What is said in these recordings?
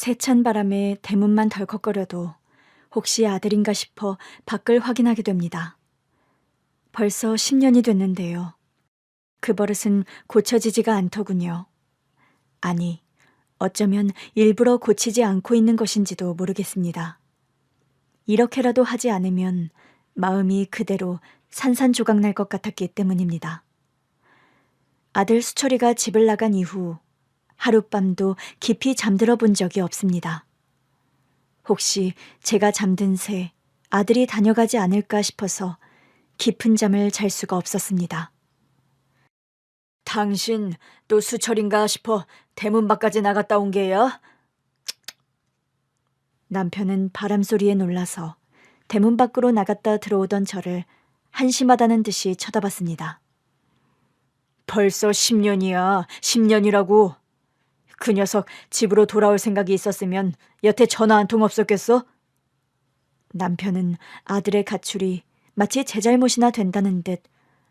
세찬 바람에 대문만 덜컥거려도 혹시 아들인가 싶어 밖을 확인하게 됩니다. 벌써 10년이 됐는데요. 그 버릇은 고쳐지지가 않더군요. 아니, 어쩌면 일부러 고치지 않고 있는 것인지도 모르겠습니다. 이렇게라도 하지 않으면 마음이 그대로 산산조각 날 것 같았기 때문입니다. 아들 수철이가 집을 나간 이후 하룻밤도 깊이 잠들어 본 적이 없습니다. 혹시 제가 잠든 새 아들이 다녀가지 않을까 싶어서 깊은 잠을 잘 수가 없었습니다. 당신 또 수철인가 싶어 대문 밖까지 나갔다 온 게야? 남편은 바람소리에 놀라서 대문 밖으로 나갔다 들어오던 저를 한심하다는 듯이 쳐다봤습니다. 벌써 10년이야. 10년이라고. 그 녀석 집으로 돌아올 생각이 있었으면 여태 전화 한 통 없었겠어? 남편은 아들의 가출이 마치 제 잘못이나 된다는 듯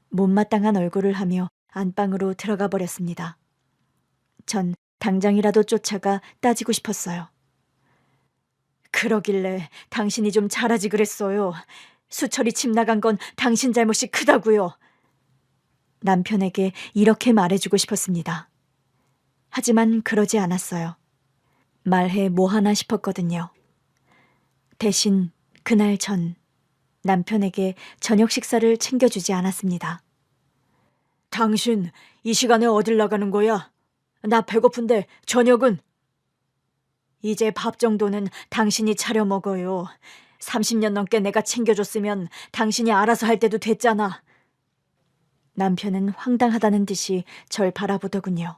못마땅한 얼굴을 하며 안방으로 들어가 버렸습니다. 전 당장이라도 쫓아가 따지고 싶었어요. 그러길래 당신이 좀 잘하지 그랬어요. 수철이 집 나간 건 당신 잘못이 크다고요. 남편에게 이렇게 말해주고 싶었습니다. 하지만 그러지 않았어요. 말해 뭐하나 싶었거든요. 대신 그날 전 남편에게 저녁 식사를 챙겨주지 않았습니다. 당신 이 시간에 어딜 나가는 거야? 나 배고픈데 저녁은? 이제 밥 정도는 당신이 차려 먹어요. 30년 넘게 내가 챙겨줬으면 당신이 알아서 할 때도 됐잖아. 남편은 황당하다는 듯이 절 바라보더군요.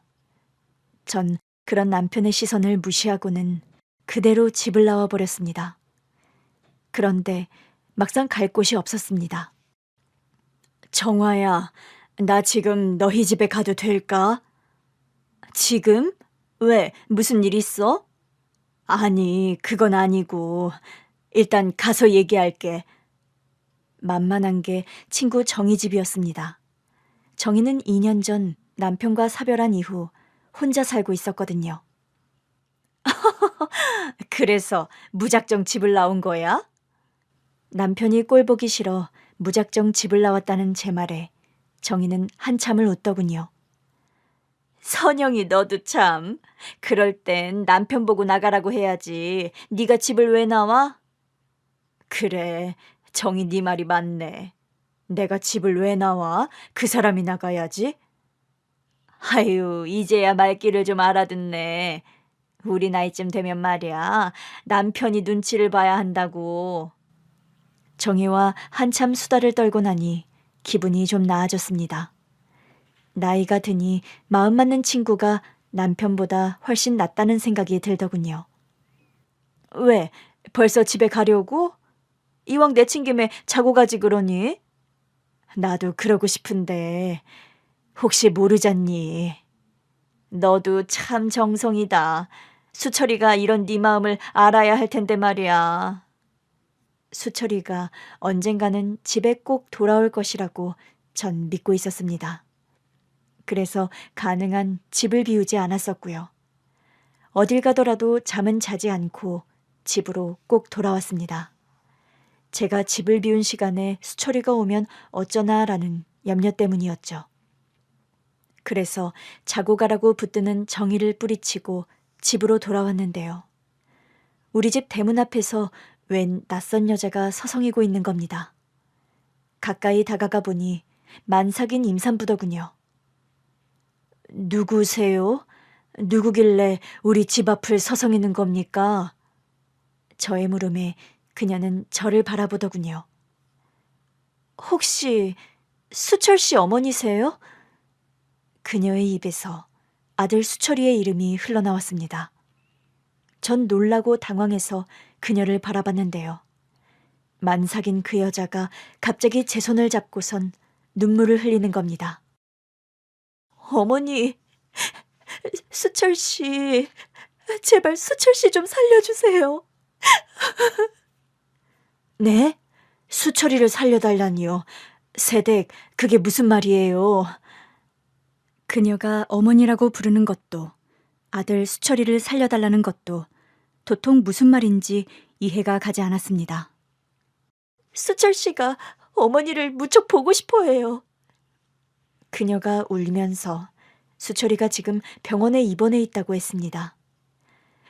전 그런 남편의 시선을 무시하고는 그대로 집을 나와 버렸습니다. 그런데 막상 갈 곳이 없었습니다. 정화야, 나 지금 너희 집에 가도 될까? 지금? 왜? 무슨 일 있어? 아니, 그건 아니고. 일단 가서 얘기할게. 만만한 게 친구 정희 집이었습니다. 정희는 2년 전 남편과 사별한 이후 혼자 살고 있었거든요. 그래서 무작정 집을 나온 거야? 남편이 꼴 보기 싫어 무작정 집을 나왔다는 제 말에 정희는 한참을 웃더군요. 선영이 너도 참. 그럴 땐 남편 보고 나가라고 해야지. 네가 집을 왜 나와? 그래, 정희 네 말이 맞네. 내가 집을 왜 나와? 그 사람이 나가야지. 아유, 이제야 말귀를 좀 알아듣네. 우리 나이쯤 되면 말이야. 남편이 눈치를 봐야 한다고. 정희와 한참 수다를 떨고 나니 기분이 좀 나아졌습니다. 나이가 드니 마음 맞는 친구가 남편보다 훨씬 낫다는 생각이 들더군요. 왜? 벌써 집에 가려고? 이왕 내친 김에 자고 가지 그러니? 나도 그러고 싶은데 혹시 모르잖니. 너도 참 정성이다. 수철이가 이런 네 마음을 알아야 할 텐데 말이야. 수철이가 언젠가는 집에 꼭 돌아올 것이라고 전 믿고 있었습니다. 그래서 가능한 집을 비우지 않았었고요. 어딜 가더라도 잠은 자지 않고 집으로 꼭 돌아왔습니다. 제가 집을 비운 시간에 수철이가 오면 어쩌나라는 염려 때문이었죠. 그래서 자고 가라고 붙드는 정의를 뿌리치고 집으로 돌아왔는데요. 우리 집 대문 앞에서 웬 낯선 여자가 서성이고 있는 겁니다. 가까이 다가가 보니 만삭인 임산부더군요. 누구세요? 누구길래 우리 집 앞을 서성이는 겁니까? 저의 물음에 그녀는 저를 바라보더군요. 혹시 수철 씨 어머니세요? 그녀의 입에서 아들 수철이의 이름이 흘러나왔습니다. 전 놀라고 당황해서 그녀를 바라봤는데요. 만삭인 그 여자가 갑자기 제 손을 잡고선 눈물을 흘리는 겁니다. 어머니, 수철 씨, 제발 수철 씨 좀 살려주세요. 네? 수철이를 살려달라니요. 세댁, 그게 무슨 말이에요? 그녀가 어머니라고 부르는 것도 아들 수철이를 살려달라는 것도 도통 무슨 말인지 이해가 가지 않았습니다. 수철 씨가 어머니를 무척 보고 싶어 해요. 그녀가 울면서 수철이가 지금 병원에 입원해 있다고 했습니다.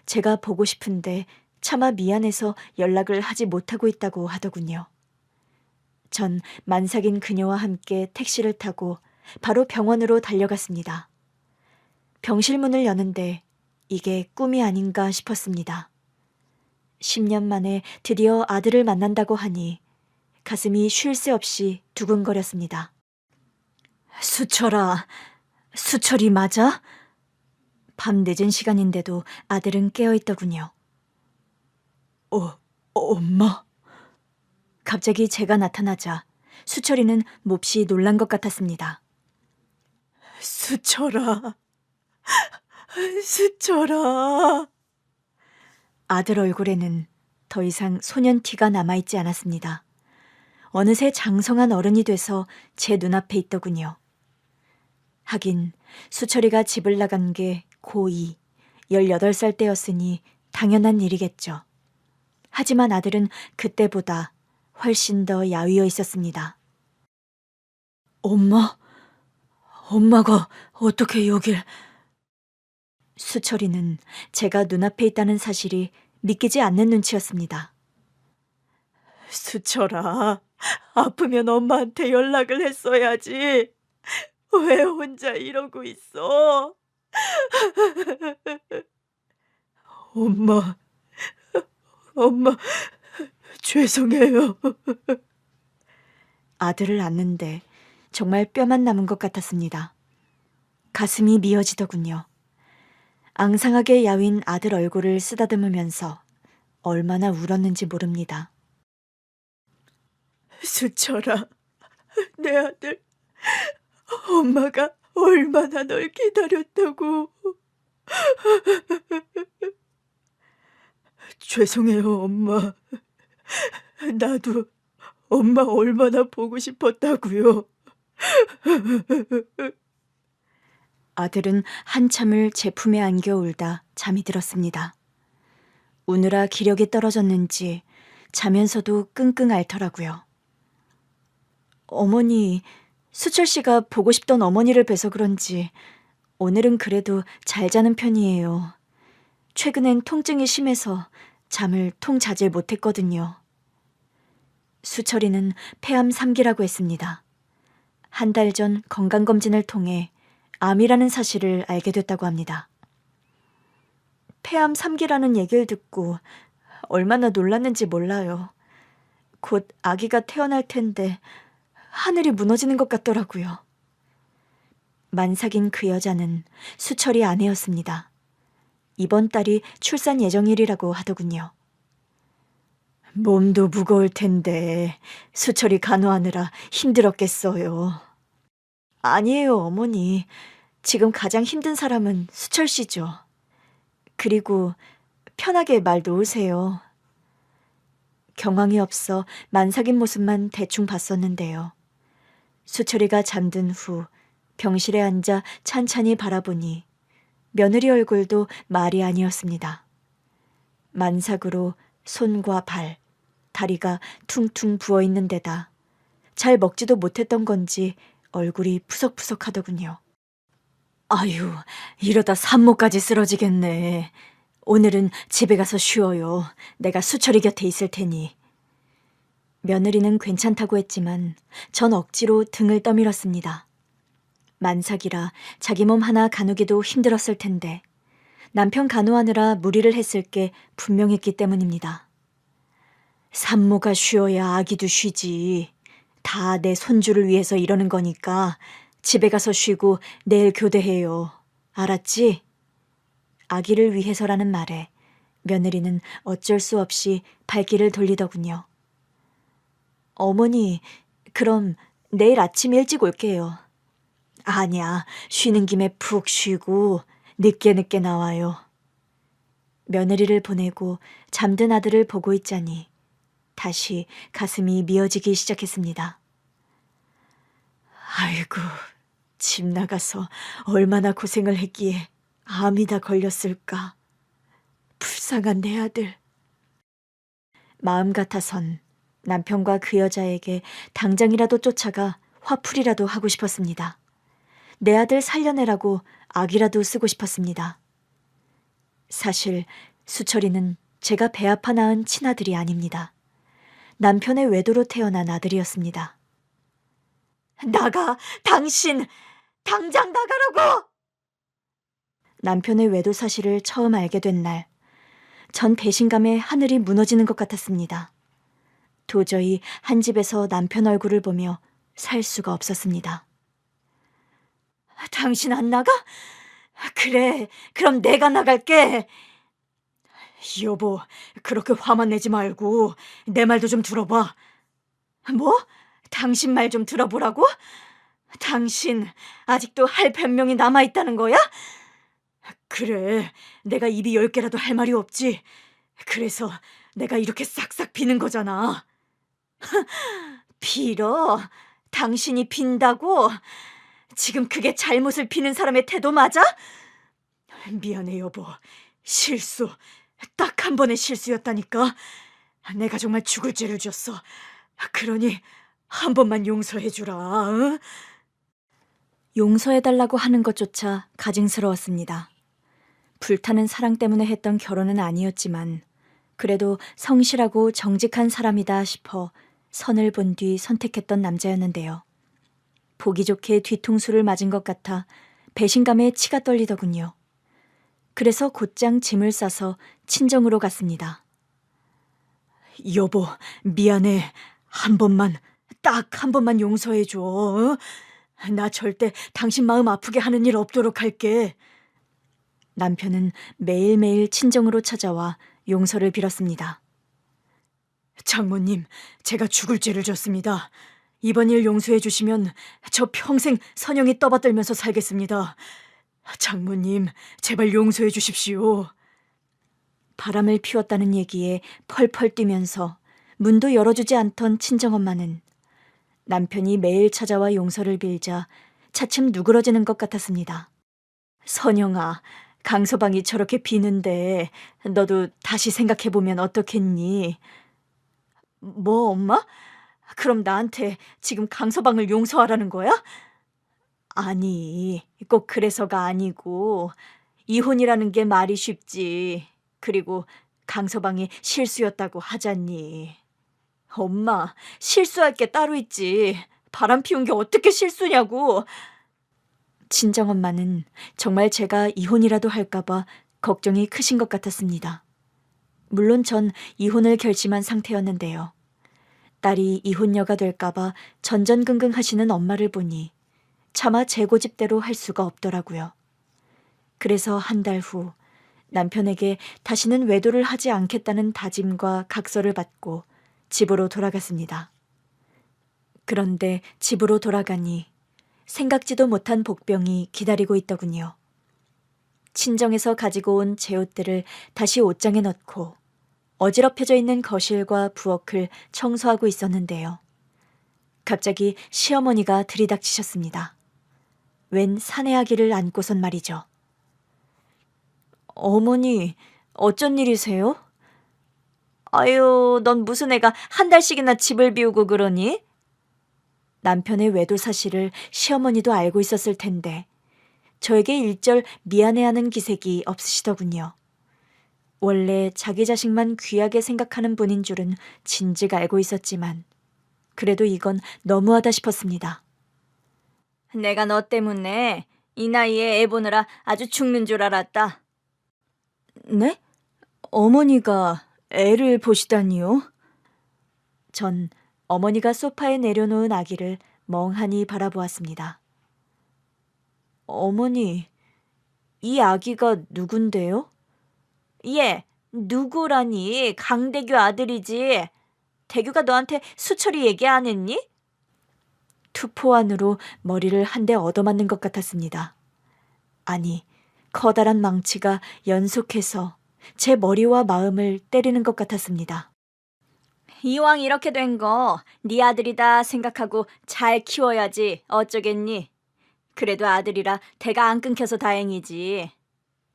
제가 보고 싶은데 차마 미안해서 연락을 하지 못하고 있다고 하더군요. 전 만삭인 그녀와 함께 택시를 타고 바로 병원으로 달려갔습니다. 병실 문을 여는데 이게 꿈이 아닌가 싶었습니다. 10년 만에 드디어 아들을 만난다고 하니 가슴이 쉴 새 없이 두근거렸습니다. 수철아, 수철이 맞아? 밤 늦은 시간인데도 아들은 깨어있더군요. 엄마? 갑자기 제가 나타나자 수철이는 몹시 놀란 것 같았습니다. 수철아, 수철아. 아들 얼굴에는 더 이상 소년 티가 남아있지 않았습니다. 어느새 장성한 어른이 돼서 제 눈앞에 있더군요. 하긴 수철이가 집을 나간 게 고2, 18살 때였으니 당연한 일이겠죠. 하지만 아들은 그때보다 훨씬 더 야위어 있었습니다. 엄마가 어떻게 여길... 수철이는 제가 눈앞에 있다는 사실이 믿기지 않는 눈치였습니다. 수철아, 아프면 엄마한테 연락을 했어야지. 왜 혼자 이러고 있어? 엄마, 죄송해요. 아들을 안는데 정말 뼈만 남은 것 같았습니다. 가슴이 미어지더군요. 앙상하게 야윈 아들 얼굴을 쓰다듬으면서 얼마나 울었는지 모릅니다. 수철아, 내 아들, 엄마가 얼마나 널 기다렸다고. 죄송해요, 엄마. 나도 엄마 얼마나 보고 싶었다고요. 아들은 한참을 제 품에 안겨 울다 잠이 들었습니다. 우느라 기력이 떨어졌는지 자면서도 끙끙 앓더라고요. 어머니, 수철 씨가 보고 싶던 어머니를 뵈서 그런지 오늘은 그래도 잘 자는 편이에요. 최근엔 통증이 심해서 잠을 통자질 못했거든요. 수철이는 폐암 3기라고 했습니다. 한 달 전 건강검진을 통해 암이라는 사실을 알게 됐다고 합니다. 폐암 3기라는 얘기를 듣고 얼마나 놀랐는지 몰라요. 곧 아기가 태어날 텐데 하늘이 무너지는 것 같더라고요. 만삭인 그 여자는 수철이 아내였습니다. 이번 달이 출산 예정일이라고 하더군요. 몸도 무거울 텐데 수철이 간호하느라 힘들었겠어요. 아니에요, 어머니. 지금 가장 힘든 사람은 수철 씨죠. 그리고 편하게 말 놓으세요. 경황이 없어 만삭인 모습만 대충 봤었는데요. 수철이가 잠든 후 병실에 앉아 찬찬히 바라보니 며느리 얼굴도 말이 아니었습니다. 만삭으로 손과 발, 다리가 퉁퉁 부어있는 데다 잘 먹지도 못했던 건지 얼굴이 푸석푸석하더군요. 아유, 이러다 산모까지 쓰러지겠네. 오늘은 집에 가서 쉬어요. 내가 수철이 곁에 있을 테니. 며느리는 괜찮다고 했지만 전 억지로 등을 떠밀었습니다. 만삭이라 자기 몸 하나 가누기도 힘들었을 텐데 남편 간호하느라 무리를 했을 게 분명했기 때문입니다. 산모가 쉬어야 아기도 쉬지. 다 내 손주를 위해서 이러는 거니까 집에 가서 쉬고 내일 교대해요. 알았지? 아기를 위해서라는 말에 며느리는 어쩔 수 없이 발길을 돌리더군요. 어머니, 그럼 내일 아침 일찍 올게요. 아니야, 쉬는 김에 푹 쉬고 늦게 나와요. 며느리를 보내고 잠든 아들을 보고 있자니 다시 가슴이 미어지기 시작했습니다. 아이고, 집 나가서 얼마나 고생을 했기에 암이 다 걸렸을까. 불쌍한 내 아들. 마음 같아선 남편과 그 여자에게 당장이라도 쫓아가 화풀이라도 하고 싶었습니다. 내 아들 살려내라고 악이라도 쓰고 싶었습니다. 사실 수철이는 제가 배 아파 낳은 친아들이 아닙니다. 남편의 외도로 태어난 아들이었습니다. 나가! 당신! 당장 나가라고! 남편의 외도 사실을 처음 알게 된 날, 전 배신감에 하늘이 무너지는 것 같았습니다. 도저히 한 집에서 남편 얼굴을 보며 살 수가 없었습니다. 당신 안 나가? 그래, 그럼 내가 나갈게. 여보, 그렇게 화만 내지 말고 내 말도 좀 들어봐. 뭐? 당신 말 좀 들어보라고? 당신 아직도 할 변명이 남아있다는 거야? 그래, 내가 입이 10개라도 할 말이 없지. 그래서 내가 이렇게 싹싹 비는 거잖아. 빌어? 당신이 빈다고? 지금 그게 잘못을 비는 사람의 태도 맞아? 미안해 여보. 실수. 딱 한 번의 실수였다니까. 내가 정말 죽을 죄를 졌어. 그러니 한 번만 용서해주라. 응? 용서해달라고 하는 것조차 가증스러웠습니다. 불타는 사랑 때문에 했던 결혼은 아니었지만 그래도 성실하고 정직한 사람이다 싶어 선을 본 뒤 선택했던 남자였는데요. 보기 좋게 뒤통수를 맞은 것 같아 배신감에 치가 떨리더군요. 그래서 곧장 짐을 싸서 친정으로 갔습니다. 여보, 미안해. 한 번만, 딱 한 번만 용서해줘. 어? 나 절대 당신 마음 아프게 하는 일 없도록 할게. 남편은 매일매일 친정으로 찾아와 용서를 빌었습니다. 장모님, 제가 죽을 죄를 졌습니다. 이번 일 용서해 주시면 저 평생 선영이 떠받들면서 살겠습니다. 장모님, 제발 용서해 주십시오. 바람을 피웠다는 얘기에 펄펄 뛰면서 문도 열어주지 않던 친정엄마는 남편이 매일 찾아와 용서를 빌자 차츰 누그러지는 것 같았습니다. 선영아, 강서방이 저렇게 비는데 너도 다시 생각해보면 어떻겠니? 뭐 엄마? 그럼 나한테 지금 강서방을 용서하라는 거야? 아니, 꼭 그래서가 아니고 이혼이라는 게 말이 쉽지. 그리고 강서방이 실수였다고 하잖니. 엄마, 실수할 게 따로 있지. 바람 피운 게 어떻게 실수냐고. 친정엄마는 정말 제가 이혼이라도 할까봐 걱정이 크신 것 같았습니다. 물론 전 이혼을 결심한 상태였는데요. 딸이 이혼녀가 될까봐 전전긍긍하시는 엄마를 보니 차마 제 고집대로 할 수가 없더라고요. 그래서 한 달 후 남편에게 다시는 외도를 하지 않겠다는 다짐과 각서를 받고 집으로 돌아갔습니다. 그런데 집으로 돌아가니 생각지도 못한 복병이 기다리고 있더군요. 친정에서 가지고 온 제 옷들을 다시 옷장에 넣고 어지럽혀져 있는 거실과 부엌을 청소하고 있었는데요. 갑자기 시어머니가 들이닥치셨습니다. 웬 사내 아기를 안고선 말이죠. 어머니, 어쩐 일이세요? 아유, 넌 무슨 애가 한 달씩이나 집을 비우고 그러니? 남편의 외도 사실을 시어머니도 알고 있었을 텐데 저에게 일절 미안해하는 기색이 없으시더군요. 원래 자기 자식만 귀하게 생각하는 분인 줄은 진즉 알고 있었지만 그래도 이건 너무하다 싶었습니다. 내가 너 때문에 이 나이에 애 보느라 아주 죽는 줄 알았다. 네? 어머니가 애를 보시다니요? 전 어머니가 소파에 내려놓은 아기를 멍하니 바라보았습니다. 어머니, 이 아기가 누군데요? 예, 누구라니? 강대규 아들이지. 대규가 너한테 수철이 얘기 안 했니? 투포 안으로 머리를 한 대 얻어맞는 것 같았습니다. 아니, 커다란 망치가 연속해서 제 머리와 마음을 때리는 것 같았습니다. 이왕 이렇게 된 거 네 아들이다 생각하고 잘 키워야지 어쩌겠니? 그래도 아들이라 대가 안 끊겨서 다행이지.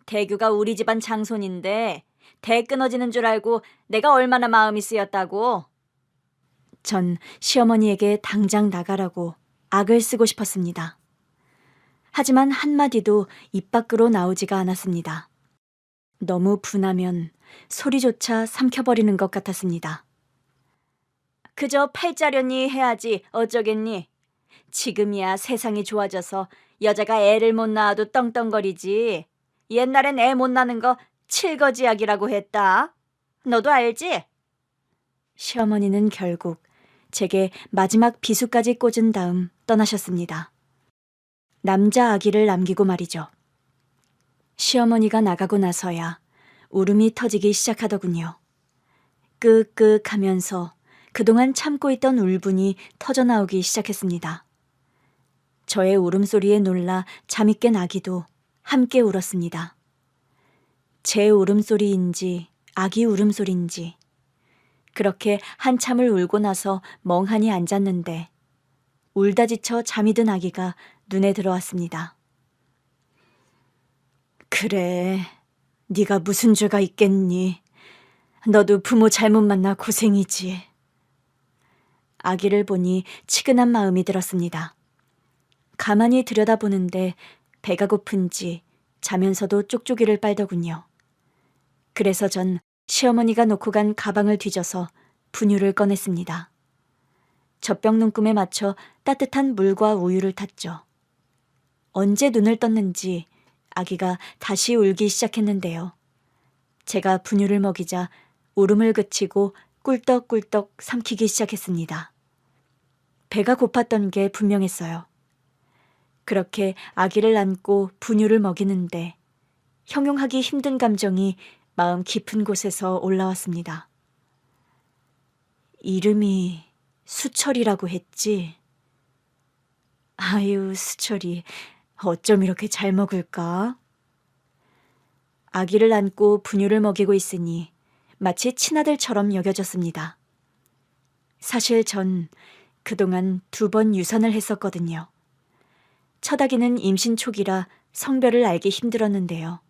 대규가 우리 집안 장손인데 대 끊어지는 줄 알고 내가 얼마나 마음이 쓰였다고. 전 시어머니에게 당장 나가라고 악을 쓰고 싶었습니다. 하지만 한마디도 입 밖으로 나오지가 않았습니다. 너무 분하면 소리조차 삼켜버리는 것 같았습니다. 그저 팔자려니 해야지 어쩌겠니. 지금이야 세상이 좋아져서 여자가 애를 못 낳아도 떵떵거리지. 옛날엔 애 못 낳는 거 칠거지약이라고 했다. 너도 알지? 시어머니는 결국 제게 마지막 비수까지 꽂은 다음 떠나셨습니다. 남자 아기를 남기고 말이죠. 시어머니가 나가고 나서야 울음이 터지기 시작하더군요. 끄끄 하면서 그동안 참고 있던 울분이 터져나오기 시작했습니다. 저의 울음소리에 놀라 잠이 깬 아기도 함께 울었습니다. 제 울음소리인지 아기 울음소리인지 그렇게 한참을 울고 나서 멍하니 앉았는데 울다 지쳐 잠이 든 아기가 눈에 들어왔습니다. 그래, 네가 무슨 죄가 있겠니? 너도 부모 잘못 만나 고생이지. 아기를 보니 치근한 마음이 들었습니다. 가만히 들여다보는데 배가 고픈지 자면서도 쪽쪽이를 빨더군요. 그래서 전 시어머니가 놓고 간 가방을 뒤져서 분유를 꺼냈습니다. 젖병 눈금에 맞춰 따뜻한 물과 우유를 탔죠. 언제 눈을 떴는지 아기가 다시 울기 시작했는데요. 제가 분유를 먹이자 울음을 그치고 꿀떡꿀떡 삼키기 시작했습니다. 배가 고팠던 게 분명했어요. 그렇게 아기를 안고 분유를 먹이는데 형용하기 힘든 감정이 마음 깊은 곳에서 올라왔습니다. 이름이 수철이라고 했지? 아유, 수철이 어쩜 이렇게 잘 먹을까? 아기를 안고 분유를 먹이고 있으니 마치 친아들처럼 여겨졌습니다. 사실 전 그동안 2번 유산을 했었거든요. 첫 아기는 임신 초기라 성별을 알기 힘들었는데요.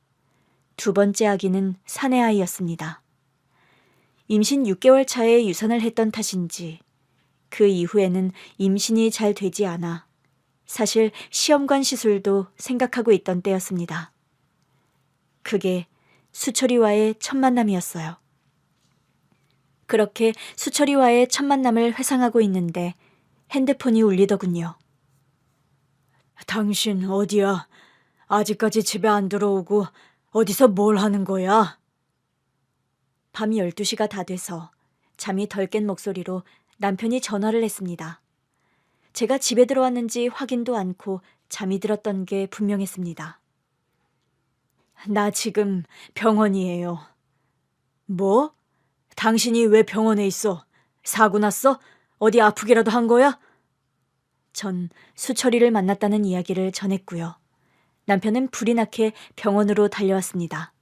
2번째 아기는 사내 아이였습니다. 임신 6개월 차에 유산을 했던 탓인지 그 이후에는 임신이 잘 되지 않아 사실 시험관 시술도 생각하고 있던 때였습니다. 그게 수철이와의 첫 만남이었어요. 그렇게 수철이와의 첫 만남을 회상하고 있는데 핸드폰이 울리더군요. 당신 어디야? 아직까지 집에 안 들어오고 어디서 뭘 하는 거야? 밤 12시가 다 돼서 잠이 덜 깬 목소리로 남편이 전화를 했습니다. 제가 집에 들어왔는지 확인도 않고 잠이 들었던 게 분명했습니다. 나 지금 병원이에요. 뭐? 당신이 왜 병원에 있어? 사고 났어? 어디 아프기라도 한 거야? 전 수철이를 만났다는 이야기를 전했고요. 남편은 불이 나게 병원으로 달려왔습니다.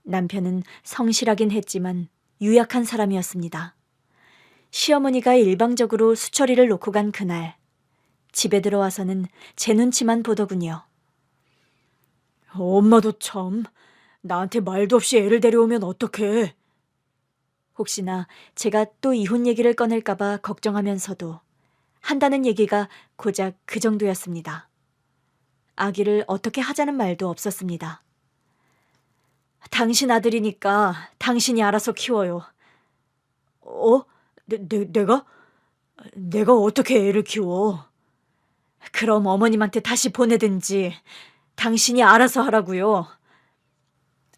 남편은 성실하긴 했지만 유약한 사람이었습니다. 시어머니가 일방적으로 수철이를 놓고 간 그날, 집에 들어와서는 제 눈치만 보더군요. 엄마도 참, 나한테 말도 없이 애를 데려오면 어떡해. 혹시나 제가 또 이혼 얘기를 꺼낼까봐 걱정하면서도 한다는 얘기가 고작 그 정도였습니다. 아기를 어떻게 하자는 말도 없었습니다. 당신 아들이니까 당신이 알아서 키워요. 내가? 내가 어떻게 애를 키워? 그럼 어머님한테 다시 보내든지 당신이 알아서 하라고요.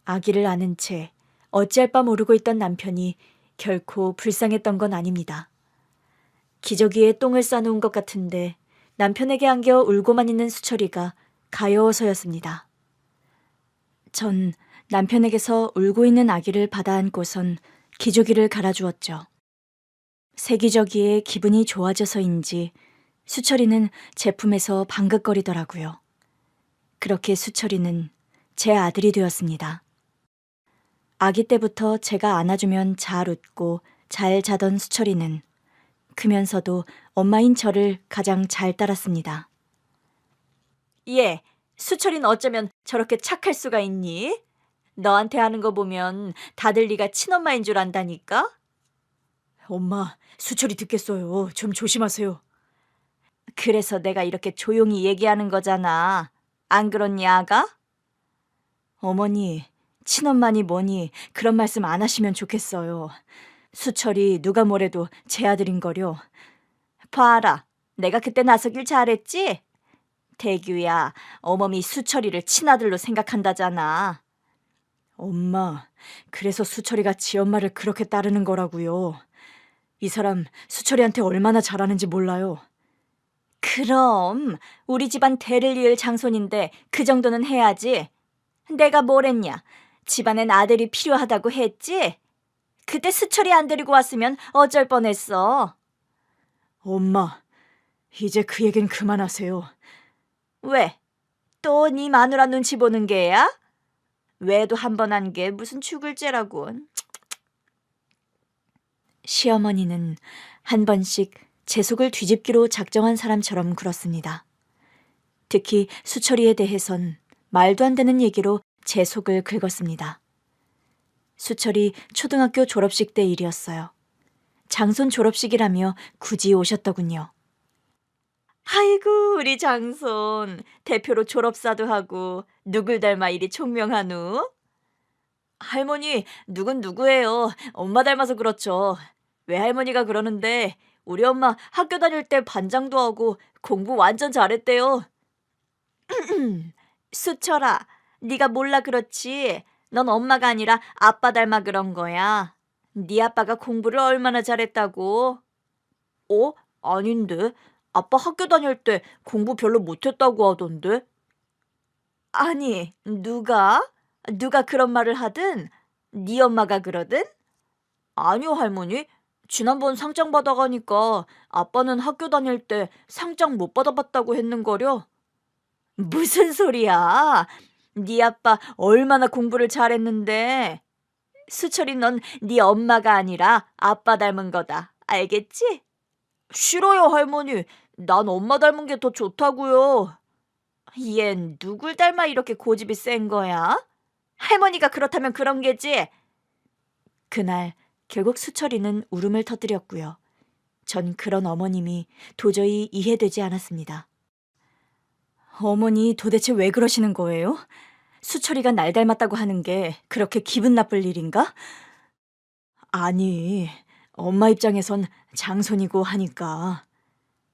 아기를 아는 채 어찌할 바 모르고 있던 남편이 결코 불쌍했던 건 아닙니다. 기저귀에 똥을 싸놓은 것 같은데 남편에게 안겨 울고만 있는 수철이가 가여워서였습니다. 전 남편에게서 울고 있는 아기를 받아 안고선 기저귀를 갈아주었죠. 새 기저귀에 기분이 좋아져서인지 수철이는 제품에서 방긋거리더라고요. 그렇게 수철이는 제 아들이 되었습니다. 아기 때부터 제가 안아주면 잘 웃고 잘 자던 수철이는 크면서도 엄마인 저를 가장 잘 따랐습니다. 수철이는 어쩌면 저렇게 착할 수가 있니? 너한테 하는 거 보면 다들 네가 친엄마인 줄 안다니까? 엄마, 수철이 듣겠어요. 좀 조심하세요. 그래서 내가 이렇게 조용히 얘기하는 거잖아. 안 그렇니, 아가? 어머니, 친엄마니 뭐니 그런 말씀 안 하시면 좋겠어요. 수철이 누가 뭐래도 제 아들인거려. 봐라, 내가 그때 나서길 잘했지? 대규야, 어머니 수철이를 친아들로 생각한다잖아. 엄마, 그래서 수철이가 지 엄마를 그렇게 따르는 거라고요. 이 사람 수철이한테 얼마나 잘하는지 몰라요. 그럼 우리 집안 대를 이을 장손인데 그 정도는 해야지. 내가 뭘 했냐? 집안엔 아들이 필요하다고 했지? 그때 수철이 안 데리고 왔으면 어쩔 뻔했어. 엄마, 이제 그 얘긴 그만하세요. 왜? 또 네 마누라 눈치 보는 게야? 외도 한 번 한 게 무슨 죽을 죄라고. 시어머니는 한 번씩 제 속을 뒤집기로 작정한 사람처럼 굴었습니다. 특히 수철이에 대해선 말도 안 되는 얘기로 제 속을 긁었습니다. 수철이 초등학교 졸업식 때 일이었어요. 장손 졸업식이라며 굳이 오셨더군요. 아이고, 우리 장손. 대표로 졸업사도 하고 누굴 닮아 이리 총명하누? 할머니, 누군 누구예요? 엄마 닮아서 그렇죠. 외할머니가 그러는데 우리 엄마 학교 다닐 때 반장도 하고 공부 완전 잘했대요. 수철아, 네가 몰라 그렇지. 넌 엄마가 아니라 아빠 닮아 그런 거야. 네 아빠가 공부를 얼마나 잘했다고? 어? 아닌데. 아빠 학교 다닐 때 공부 별로 못했다고 하던데. 아니, 누가? 누가 그런 말을 하든? 네 엄마가 그러든? 아니요, 할머니. 지난번 상장 받아가니까 아빠는 학교 다닐 때 상장 못 받아봤다고 했는거려. 무슨 소리야? 네 아빠 얼마나 공부를 잘했는데. 수철이 넌 네 엄마가 아니라 아빠 닮은 거다. 알겠지? 싫어요, 할머니. 난 엄마 닮은 게 더 좋다고요. 얜 누굴 닮아 이렇게 고집이 센 거야? 할머니가 그렇다면 그런 게지. 그날 결국 수철이는 울음을 터뜨렸고요. 전 그런 어머님이 도저히 이해되지 않았습니다. 어머니 도대체 왜 그러시는 거예요? 수철이가 날 닮았다고 하는 게 그렇게 기분 나쁠 일인가? 아니, 엄마 입장에선 장손이고 하니까.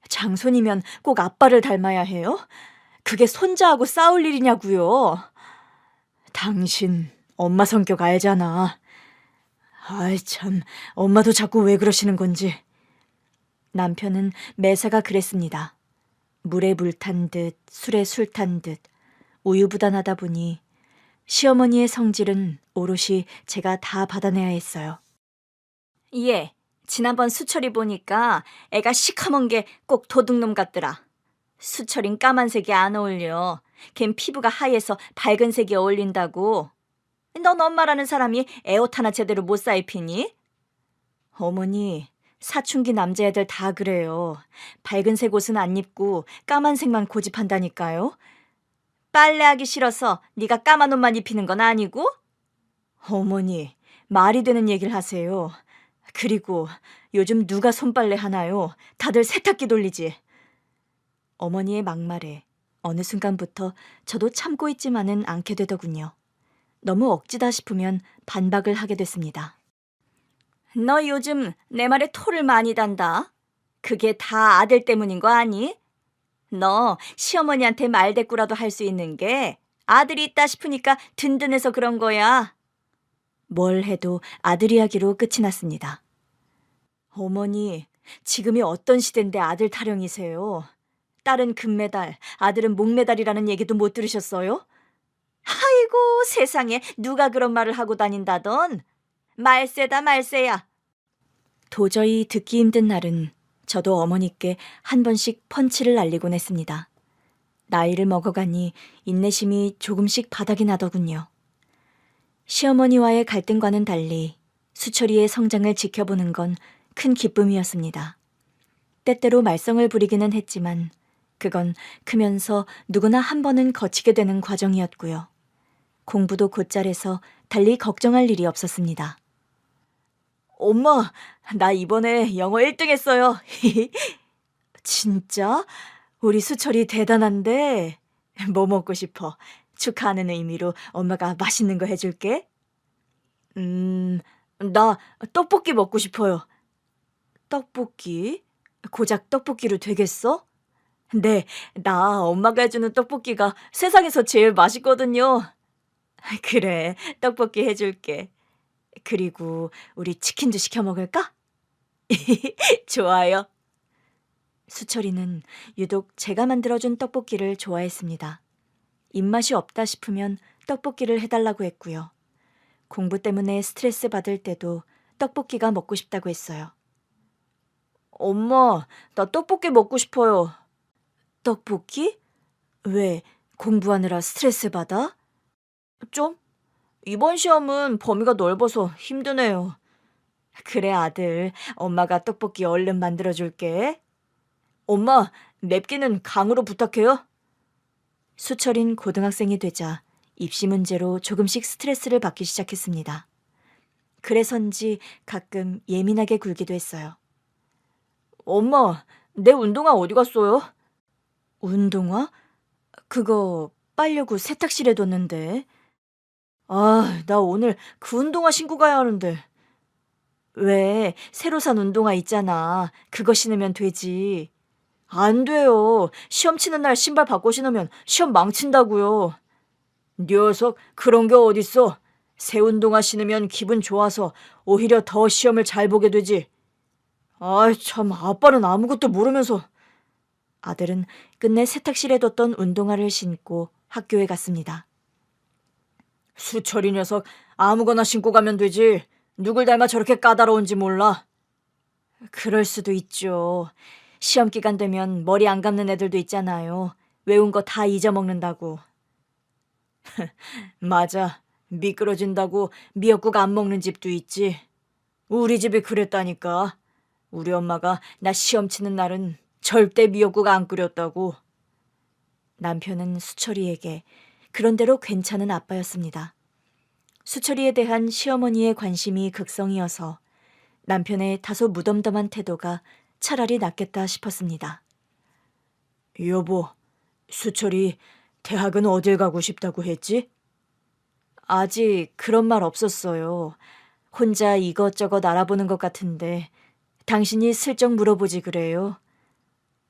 장손이면 꼭 아빠를 닮아야 해요? 그게 손자하고 싸울 일이냐고요. 당신 엄마 성격 알잖아. 아이 참, 엄마도 자꾸 왜 그러시는 건지. 남편은 매사가 그랬습니다. 물에 물 탄 듯 술에 술 탄 듯 우유부단하다 보니 시어머니의 성질은 오롯이 제가 다 받아내야 했어요. 예, 지난번 수철이 보니까 애가 시커먼 게 꼭 도둑놈 같더라. 수철인 까만색이 안 어울려. 걘 피부가 하얘서 밝은 색이 어울린다고. 넌 엄마라는 사람이 애 옷 하나 제대로 못 사 입히니? 어머니, 사춘기 남자애들 다 그래요. 밝은색 옷은 안 입고 까만색만 고집한다니까요. 빨래하기 싫어서 네가 까만 옷만 입히는 건 아니고? 어머니, 말이 되는 얘기를 하세요. 그리고 요즘 누가 손빨래 하나요? 다들 세탁기 돌리지. 어머니의 막말에 어느 순간부터 저도 참고 있지만은 않게 되더군요. 너무 억지다 싶으면 반박을 하게 됐습니다. 너 요즘 내 말에 토를 많이 단다. 그게 다 아들 때문인 거 아니? 너 시어머니한테 말대꾸라도 할 수 있는 게 아들이 있다 싶으니까 든든해서 그런 거야. 뭘 해도 아들 이야기로 끝이 났습니다. 어머니, 지금이 어떤 시대인데 아들 타령이세요? 딸은 금메달, 아들은 목메달이라는 얘기도 못 들으셨어요? 아이고, 세상에 누가 그런 말을 하고 다닌다던. 말세다 말세야. 도저히 듣기 힘든 날은 저도 어머니께 한 번씩 펀치를 날리곤 했습니다. 나이를 먹어가니 인내심이 조금씩 바닥이 나더군요. 시어머니와의 갈등과는 달리 수철이의 성장을 지켜보는 건 큰 기쁨이었습니다. 때때로 말썽을 부리기는 했지만 그건 크면서 누구나 한 번은 거치게 되는 과정이었고요. 공부도 곧잘해서 달리 걱정할 일이 없었습니다. 엄마, 나 이번에 영어 1등 했어요. 진짜? 우리 수철이 대단한데. 뭐 먹고 싶어? 축하하는 의미로 엄마가 맛있는 거 해줄게. 나 떡볶이 먹고 싶어요. 떡볶이? 고작 떡볶이로 되겠어? 네, 나 엄마가 해주는 떡볶이가 세상에서 제일 맛있거든요. 그래, 떡볶이 해줄게. 그리고 우리 치킨도 시켜 먹을까? 좋아요. 수철이는 유독 제가 만들어준 떡볶이를 좋아했습니다. 입맛이 없다 싶으면 떡볶이를 해달라고 했고요. 공부 때문에 스트레스 받을 때도 떡볶이가 먹고 싶다고 했어요. 엄마, 나 떡볶이 먹고 싶어요. 떡볶이? 왜, 공부하느라 스트레스 받아? 좀? 이번 시험은 범위가 넓어서 힘드네요. 그래, 아들. 엄마가 떡볶이 얼른 만들어줄게. 엄마, 맵기는 강으로 부탁해요. 수철인 고등학생이 되자 입시 문제로 조금씩 스트레스를 받기 시작했습니다. 그래서인지 가끔 예민하게 굴기도 했어요. 엄마, 내 운동화 어디 갔어요? 운동화? 그거 빨려고 세탁실에 뒀는데. 아, 나 오늘 그 운동화 신고 가야 하는데. 왜, 새로 산 운동화 있잖아. 그거 신으면 되지. 안 돼요. 시험 치는 날 신발 바꿔 신으면 시험 망친다고요. 녀석, 그런 게 어딨어. 새 운동화 신으면 기분 좋아서 오히려 더 시험을 잘 보게 되지. 아이 참, 아빠는 아무것도 모르면서. 아들은 끝내 세탁실에 뒀던 운동화를 신고 학교에 갔습니다. 수철이 녀석, 아무거나 신고 가면 되지. 누굴 닮아 저렇게 까다로운지 몰라. 그럴 수도 있죠. 시험 기간 되면 머리 안 감는 애들도 있잖아요. 외운 거 다 잊어먹는다고. 맞아. 미끄러진다고 미역국 안 먹는 집도 있지. 우리 집이 그랬다니까. 우리 엄마가 나 시험 치는 날은 절대 미역국 안 끓였다고. 남편은 수철이에게 그런대로 괜찮은 아빠였습니다. 수철이에 대한 시어머니의 관심이 극성이어서 남편의 다소 무덤덤한 태도가 차라리 낫겠다 싶었습니다. 여보, 수철이 대학은 어딜 가고 싶다고 했지? 아직 그런 말 없었어요. 혼자 이것저것 알아보는 것 같은데 당신이 슬쩍 물어보지 그래요.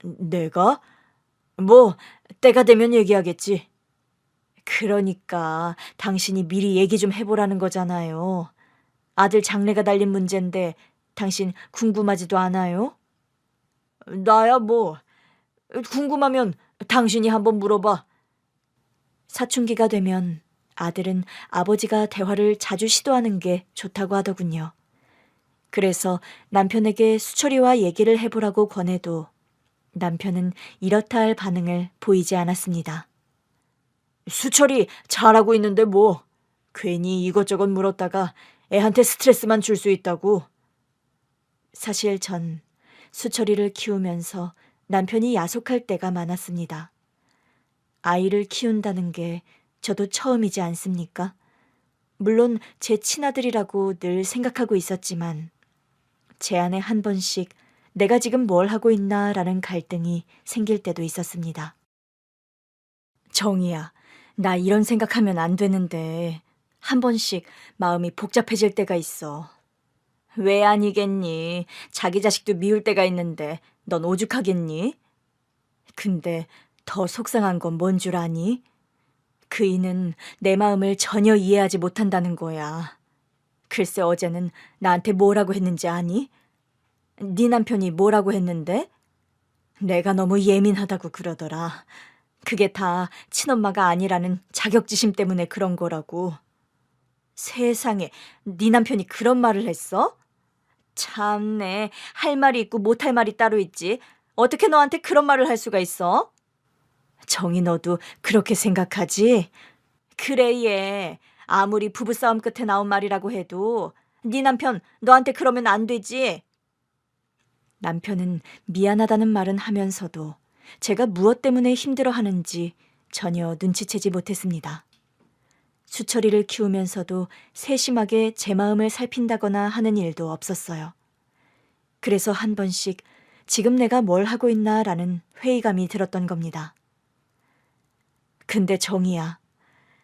내가? 뭐 때가 되면 얘기하겠지. 그러니까 당신이 미리 얘기 좀 해보라는 거잖아요. 아들 장래가 달린 문제인데 당신 궁금하지도 않아요? 나야 뭐. 궁금하면 당신이 한번 물어봐. 사춘기가 되면 아들은 아버지가 대화를 자주 시도하는 게 좋다고 하더군요. 그래서 남편에게 수철이와 얘기를 해보라고 권해도 남편은 이렇다 할 반응을 보이지 않았습니다. 수철이 잘하고 있는데 뭐. 괜히 이것저것 물었다가 애한테 스트레스만 줄 수 있다고. 사실 전 수철이를 키우면서 남편이 야속할 때가 많았습니다. 아이를 키운다는 게 저도 처음이지 않습니까? 물론 제 친아들이라고 늘 생각하고 있었지만 제 안에 한 번씩 내가 지금 뭘 하고 있나라는 갈등이 생길 때도 있었습니다. 정희야, 나 이런 생각하면 안 되는데 한 번씩 마음이 복잡해질 때가 있어. 왜 아니겠니? 자기 자식도 미울 때가 있는데 넌 오죽하겠니? 근데 더 속상한 건 뭔 줄 아니? 그이는 내 마음을 전혀 이해하지 못한다는 거야. 글쎄 어제는 나한테 뭐라고 했는지 아니? 네 남편이 뭐라고 했는데? 내가 너무 예민하다고 그러더라. 그게 다 친엄마가 아니라는 자격지심 때문에 그런 거라고. 세상에, 네 남편이 그런 말을 했어? 참네, 할 말이 있고 못할 말이 따로 있지. 어떻게 너한테 그런 말을 할 수가 있어? 정희 너도 그렇게 생각하지? 그래 얘. 아무리 부부싸움 끝에 나온 말이라고 해도 네 남편 너한테 그러면 안 되지. 남편은 미안하다는 말은 하면서도 제가 무엇 때문에 힘들어하는지 전혀 눈치채지 못했습니다. 수철이를 키우면서도 세심하게 제 마음을 살핀다거나 하는 일도 없었어요. 그래서 한 번씩 지금 내가 뭘 하고 있나라는 회의감이 들었던 겁니다. 근데 정이야,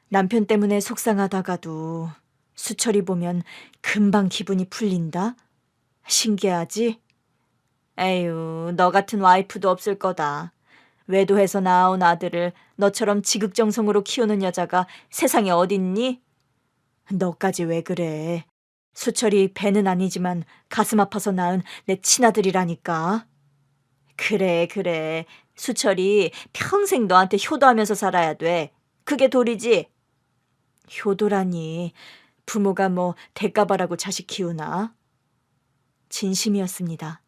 남편 때문에 속상하다가도 수철이 보면 금방 기분이 풀린다? 신기하지? 에휴, 너 같은 와이프도 없을 거다. 외도해서 낳아온 아들을 너처럼 지극정성으로 키우는 여자가 세상에 어딨니? 너까지 왜 그래? 수철이 배는 아니지만 가슴 아파서 낳은 내 친아들이라니까. 그래, 그래. 수철이 평생 너한테 효도하면서 살아야 돼. 그게 도리지? 효도라니, 부모가 뭐 대가바라고 자식 키우나? 진심이었습니다.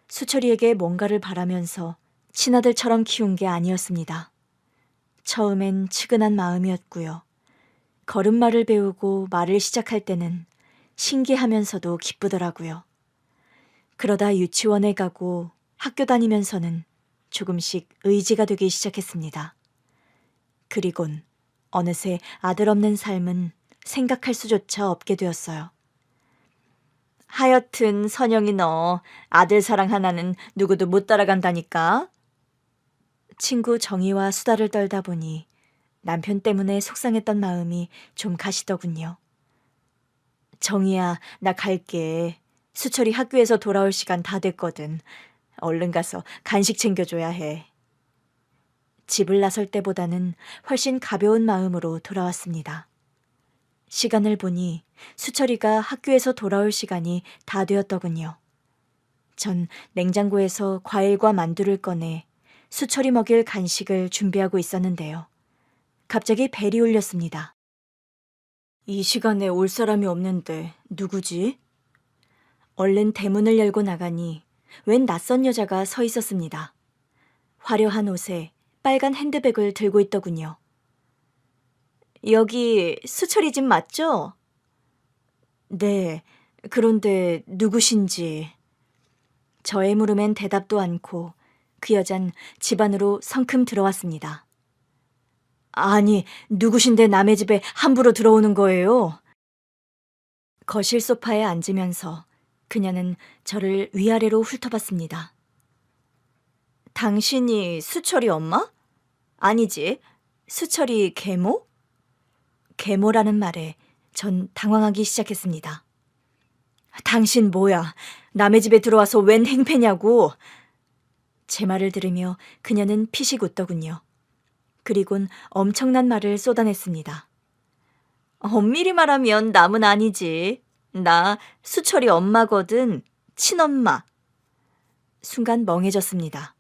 수철이에게 뭔가를 바라면서 친아들처럼 키운 게 아니었습니다. 처음엔 측은한 마음이었고요. 걸음마를 배우고 말을 시작할 때는 신기하면서도 기쁘더라고요. 그러다 유치원에 가고 학교 다니면서는 조금씩 의지가 되기 시작했습니다. 그리곤 어느새 아들 없는 삶은 생각할 수조차 없게 되었어요. 하여튼 선영이 너 아들 사랑 하나는 누구도 못 따라간다니까. 친구 정희와 수다를 떨다 보니 남편 때문에 속상했던 마음이 좀 가시더군요. 정희야, 나 갈게. 수철이 학교에서 돌아올 시간 다 됐거든. 얼른 가서 간식 챙겨줘야 해. 집을 나설 때보다는 훨씬 가벼운 마음으로 돌아왔습니다. 시간을 보니 수철이가 학교에서 돌아올 시간이 다 되었더군요. 전 냉장고에서 과일과 만두를 꺼내 수철이 먹일 간식을 준비하고 있었는데요. 갑자기 벨이 울렸습니다. 이 시간에 올 사람이 없는데 누구지? 얼른 대문을 열고 나가니 웬 낯선 여자가 서 있었습니다. 화려한 옷에 빨간 핸드백을 들고 있더군요. 여기 수철이 집 맞죠? 네, 그런데 누구신지. 저의 물음엔 대답도 않고 그 여잔 집 안으로 성큼 들어왔습니다. 아니, 누구신데 남의 집에 함부로 들어오는 거예요? 거실 소파에 앉으면서 그녀는 저를 위아래로 훑어봤습니다. 당신이 수철이 엄마? 아니지, 수철이 계모? 계모라는 말에 전 당황하기 시작했습니다. 당신 뭐야? 남의 집에 들어와서 웬 행패냐고. 제 말을 들으며 그녀는 피식 웃더군요. 그리곤 엄청난 말을 쏟아냈습니다. 엄밀히 말하면 남은 아니지. 나 수철이 엄마거든. 친엄마. 순간 멍해졌습니다.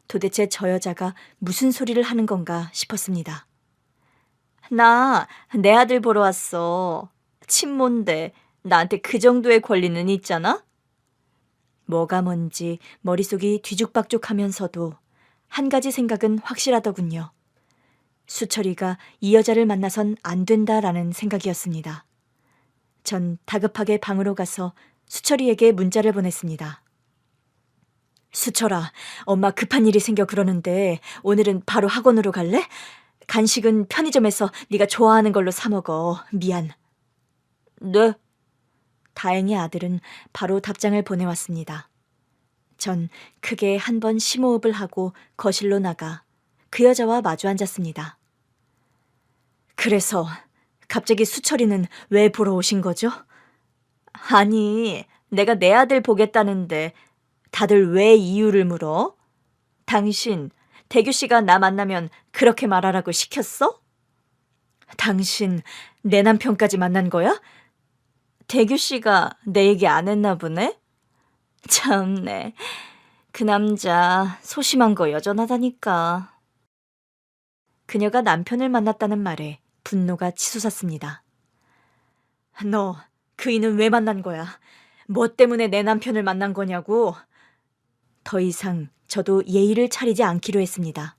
도대체 저 여자가 무슨 소리를 하는 건가 싶었습니다. 나 내 아들 보러 왔어. 친모인데 나한테 그 정도의 권리는 있잖아? 뭐가 뭔지 머릿속이 뒤죽박죽하면서도 한 가지 생각은 확실하더군요. 수철이가 이 여자를 만나선 안 된다라는 생각이었습니다. 전 다급하게 방으로 가서 수철이에게 문자를 보냈습니다. 수철아, 엄마 급한 일이 생겨 그러는데 오늘은 바로 학원으로 갈래? 간식은 편의점에서 네가 좋아하는 걸로 사 먹어. 미안. 네. 다행히 아들은 바로 답장을 보내왔습니다. 전 크게 한 번 심호흡을 하고 거실로 나가 그 여자와 마주 앉았습니다. 그래서 갑자기 수철이는 왜 보러 오신 거죠? 아니, 내가 내 아들 보겠다는데 다들 왜 이유를 물어? 당신, 대규 씨가 나 만나면 그렇게 말하라고 시켰어? 당신, 내 남편까지 만난 거야? 대규 씨가 내 얘기 안 했나 보네? 참네, 그 남자 소심한 거 여전하다니까. 그녀가 남편을 만났다는 말에 분노가 치솟았습니다. 너, 그이는 왜 만난 거야? 뭐 때문에 내 남편을 만난 거냐고? 더 이상 저도 예의를 차리지 않기로 했습니다.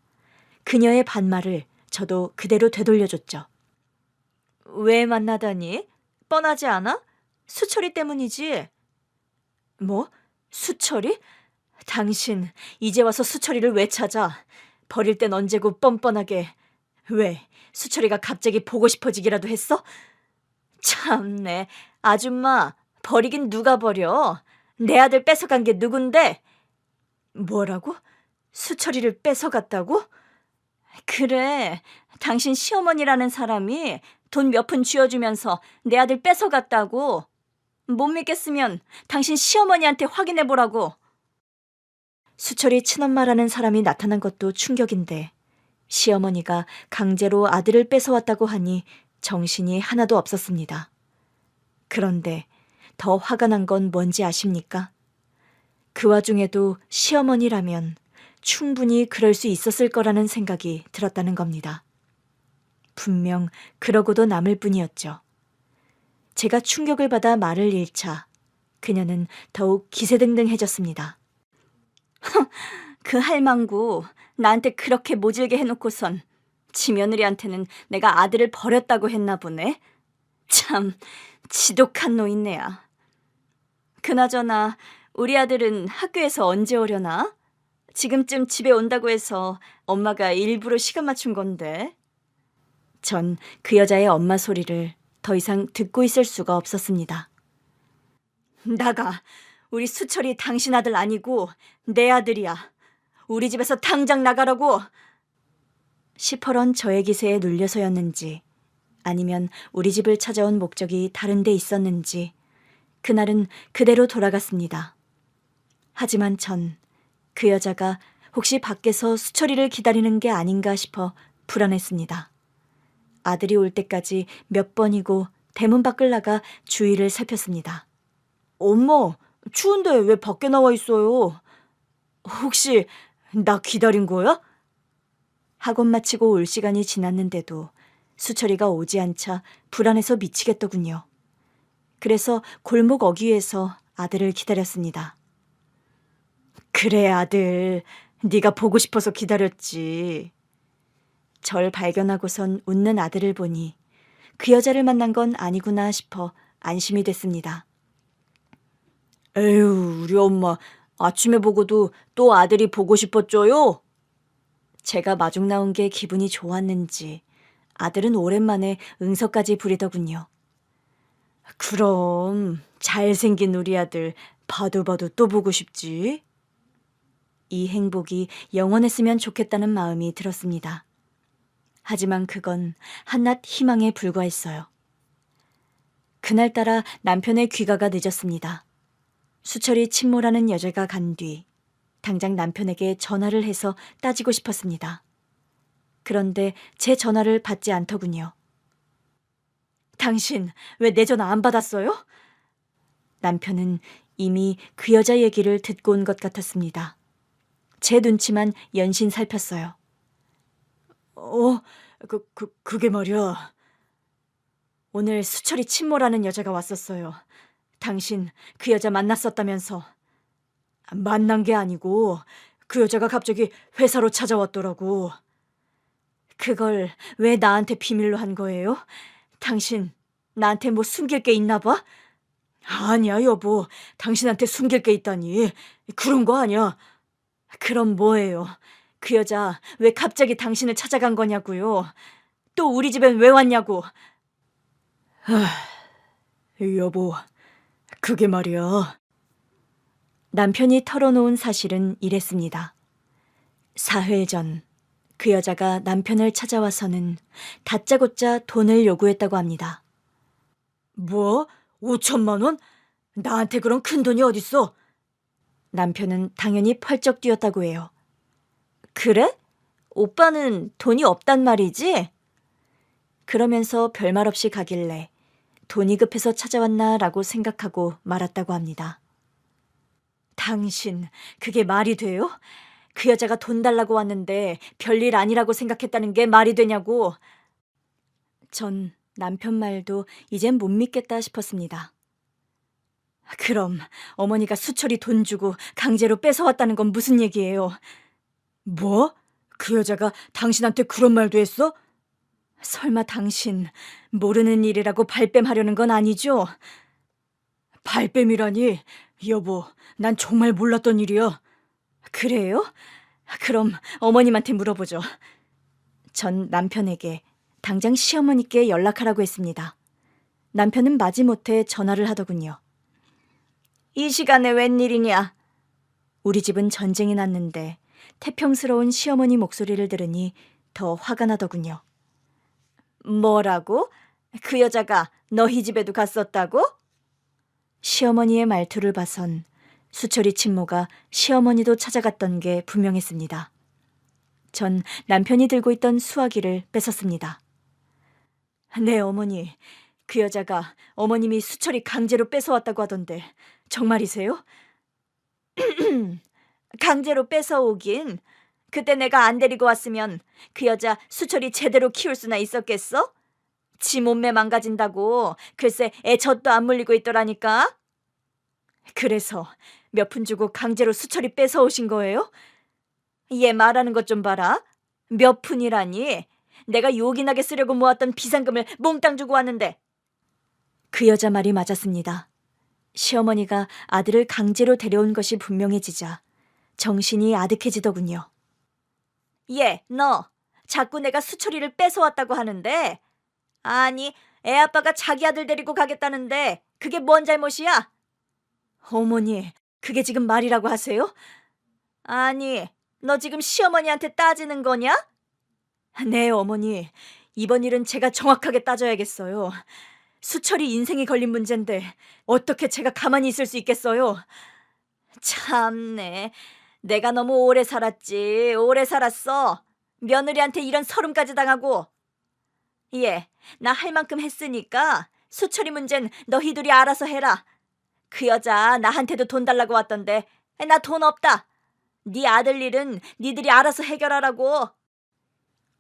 그녀의 반말을 저도 그대로 되돌려줬죠. 왜 만나다니? 뻔하지 않아? 수철이 때문이지. 뭐? 수철이? 당신 이제 와서 수철이를 왜 찾아? 버릴 땐 언제고 뻔뻔하게. 왜? 수철이가 갑자기 보고 싶어지기라도 했어? 참네, 아줌마, 버리긴 누가 버려? 내 아들 뺏어간 게 누군데? 뭐라고? 수철이를 뺏어갔다고? 그래, 당신 시어머니라는 사람이 돈 몇 푼 쥐어주면서 내 아들 뺏어갔다고. 못 믿겠으면 당신 시어머니한테 확인해 보라고. 수철이 친엄마라는 사람이 나타난 것도 충격인데 시어머니가 강제로 아들을 뺏어왔다고 하니 정신이 하나도 없었습니다. 그런데 더 화가 난 건 뭔지 아십니까? 그 와중에도 시어머니라면 충분히 그럴 수 있었을 거라는 생각이 들었다는 겁니다. 분명 그러고도 남을 뿐이었죠. 제가 충격을 받아 말을 잃자 그녀는 더욱 기세등등해졌습니다. 그 할망구 나한테 그렇게 모질게 해놓고선 지 며느리한테는 내가 아들을 버렸다고 했나 보네. 참 지독한 노인네야. 그나저나 우리 아들은 학교에서 언제 오려나? 지금쯤 집에 온다고 해서 엄마가 일부러 시간 맞춘 건데. 전 그 여자의 엄마 소리를 더 이상 듣고 있을 수가 없었습니다. 나가. 우리 수철이 당신 아들 아니고 내 아들이야. 우리 집에서 당장 나가라고. 시퍼런 저의 기세에 눌려서였는지 아니면 우리 집을 찾아온 목적이 다른 데 있었는지 그날은 그대로 돌아갔습니다. 하지만 전 그 여자가 혹시 밖에서 수철이를 기다리는 게 아닌가 싶어 불안했습니다. 아들이 올 때까지 몇 번이고 대문 밖을 나가 주위를 살폈습니다. 엄마, 추운데 왜 밖에 나와 있어요? 혹시 나 기다린 거야? 학원 마치고 올 시간이 지났는데도 수철이가 오지 않자 불안해서 미치겠더군요. 그래서 골목 어귀에서 아들을 기다렸습니다. 그래 아들, 네가 보고 싶어서 기다렸지. 절 발견하고선 웃는 아들을 보니 그 여자를 만난 건 아니구나 싶어 안심이 됐습니다. 에휴, 우리 엄마 아침에 보고도 또 아들이 보고 싶었죠요? 제가 마중 나온 게 기분이 좋았는지 아들은 오랜만에 응석까지 부리더군요. 그럼 잘생긴 우리 아들 봐도 또 보고 싶지? 이 행복이 영원했으면 좋겠다는 마음이 들었습니다. 하지만 그건 한낱 희망에 불과했어요. 그날따라 남편의 귀가가 늦었습니다. 수철이 침몰하는 여자가 간 뒤 당장 남편에게 전화를 해서 따지고 싶었습니다. 그런데 제 전화를 받지 않더군요. 당신 왜 내 전화 안 받았어요? 남편은 이미 그 여자 얘기를 듣고 온 것 같았습니다. 제 눈치만 연신 살폈어요. 그게 말이야. 오늘 수철이 침몰하는 여자가 왔었어요. 당신 그 여자 만났었다면서. 만난 게 아니고 그 여자가 갑자기 회사로 찾아왔더라고. 그걸 왜 나한테 비밀로 한 거예요? 당신 나한테 뭐 숨길 게 있나 봐? 아니야 여보, 당신한테 숨길 게 있다니. 그런 거 아니야. 그럼 뭐예요? 그 여자 왜 갑자기 당신을 찾아간 거냐고요? 또 우리 집엔 왜 왔냐고. 여보, 그게 말이야. 남편이 털어놓은 사실은 이랬습니다. 사흘 전 그 여자가 남편을 찾아와서는 다짜고짜 돈을 요구했다고 합니다. 뭐? 5천만 원? 나한테 그런 큰 돈이 어딨어? 남편은 당연히 펄쩍 뛰었다고 해요. 그래? 오빠는 돈이 없단 말이지? 그러면서 별말 없이 가길래 돈이 급해서 찾아왔나 라고 생각하고 말았다고 합니다. 당신, 그게 말이 돼요? 그 여자가 돈 달라고 왔는데 별일 아니라고 생각했다는 게 말이 되냐고. 전 남편 말도 이젠 못 믿겠다 싶었습니다. 그럼 어머니가 수철이 돈 주고 강제로 뺏어왔다는 건 무슨 얘기예요? 뭐? 그 여자가 당신한테 그런 말도 했어? 설마 당신 모르는 일이라고 발뺌하려는 건 아니죠? 발뺌이라니? 여보, 난 정말 몰랐던 일이야. 그래요? 그럼 어머님한테 물어보죠. 전 남편에게 당장 시어머니께 연락하라고 했습니다. 남편은 마지못해 전화를 하더군요. 이 시간에 웬일이냐? 우리 집은 전쟁이 났는데 태평스러운 시어머니 목소리를 들으니 더 화가 나더군요. 뭐라고? 그 여자가 너희 집에도 갔었다고? 시어머니의 말투를 봐선 수철이 친모가 시어머니도 찾아갔던 게 분명했습니다. 전 남편이 들고 있던 수화기를 뺏었습니다. 네, 어머니. 그 여자가 어머님이 수철이 강제로 뺏어왔다고 하던데 정말이세요? 강제로 뺏어오긴. 그때 내가 안 데리고 왔으면 그 여자 수철이 제대로 키울 수나 있었겠어? 지 몸매 망가진다고 글쎄 애 젖도 안 물리고 있더라니까. 그래서 몇 푼 주고 강제로 수철이 뺏어오신 거예요? 얘 말하는 것 좀 봐라. 몇 푼이라니? 내가 요긴하게 쓰려고 모았던 비상금을 몽땅 주고 왔는데. 그 여자 말이 맞았습니다. 시어머니가 아들을 강제로 데려온 것이 분명해지자 정신이 아득해지더군요. 얘, 너 자꾸 내가 수철이를 뺏어왔다고 하는데, 아니, 애 아빠가 자기 아들 데리고 가겠다는데 그게 뭔 잘못이야? 어머니, 그게 지금 말이라고 하세요? 아니, 너 지금 시어머니한테 따지는 거냐? 네, 어머니. 이번 일은 제가 정확하게 따져야겠어요. 수철이 인생이 걸린 문제인데 어떻게 제가 가만히 있을 수 있겠어요? 참네. 내가 너무 오래 살았지. 오래 살았어. 며느리한테 이런 서름까지 당하고. 예, 나 할 만큼 했으니까 수철이 문제는 너희들이 알아서 해라. 그 여자 나한테도 돈 달라고 왔던데 나 돈 없다. 네 아들 일은 니들이 알아서 해결하라고.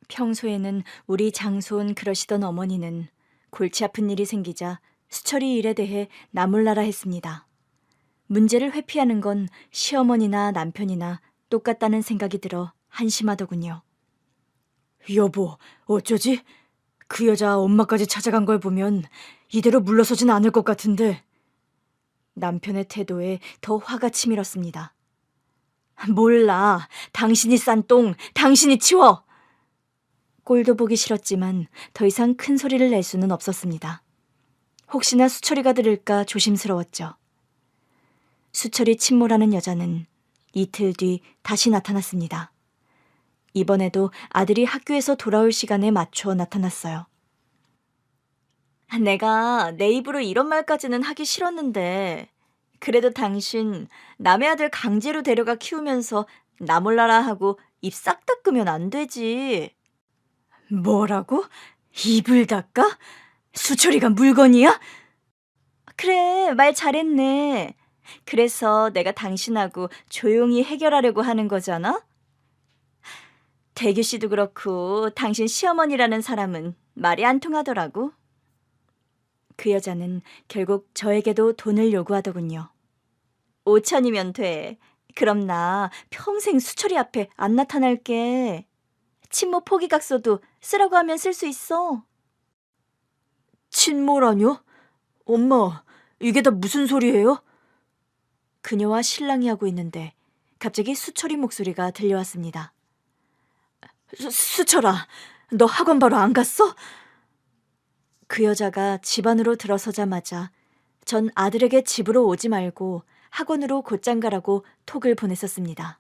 평소에는 우리 장손 그러시던 어머니는 골치 아픈 일이 생기자 수철이 일에 대해 나몰라라 했습니다. 문제를 회피하는 건 시어머니나 남편이나 똑같다는 생각이 들어 한심하더군요. 여보, 어쩌지? 그 여자 엄마까지 찾아간 걸 보면 이대로 물러서진 않을 것 같은데. 남편의 태도에 더 화가 치밀었습니다. 몰라. 당신이 싼 똥, 당신이 치워! 꼴도 보기 싫었지만 더 이상 큰 소리를 낼 수는 없었습니다. 혹시나 수철이가 들을까 조심스러웠죠. 수철이 친모라는 여자는 이틀 뒤 다시 나타났습니다. 이번에도 아들이 학교에서 돌아올 시간에 맞춰 나타났어요. 내가 내 입으로 이런 말까지는 하기 싫었는데 그래도 당신 남의 아들 강제로 데려가 키우면서 나 몰라라 하고 입 싹 닦으면 안 되지. 뭐라고? 입을 닦아? 수철이가 물건이야? 그래, 말 잘했네. 그래서 내가 당신하고 조용히 해결하려고 하는 거잖아? 대규 씨도 그렇고 당신 시어머니라는 사람은 말이 안 통하더라고. 그 여자는 결국 저에게도 돈을 요구하더군요. 5천이면 돼. 그럼 나 평생 수철이 앞에 안 나타날게. 친모 포기각서도 쓰라고 하면 쓸 수 있어. 친모라뇨? 엄마, 이게 다 무슨 소리예요? 그녀와 신랑이 하고 있는데 갑자기 수철이 목소리가 들려왔습니다. 수철아, 너 학원 바로 안 갔어? 그 여자가 집 안으로 들어서자마자 전 아들에게 집으로 오지 말고 학원으로 곧장 가라고 톡을 보냈었습니다.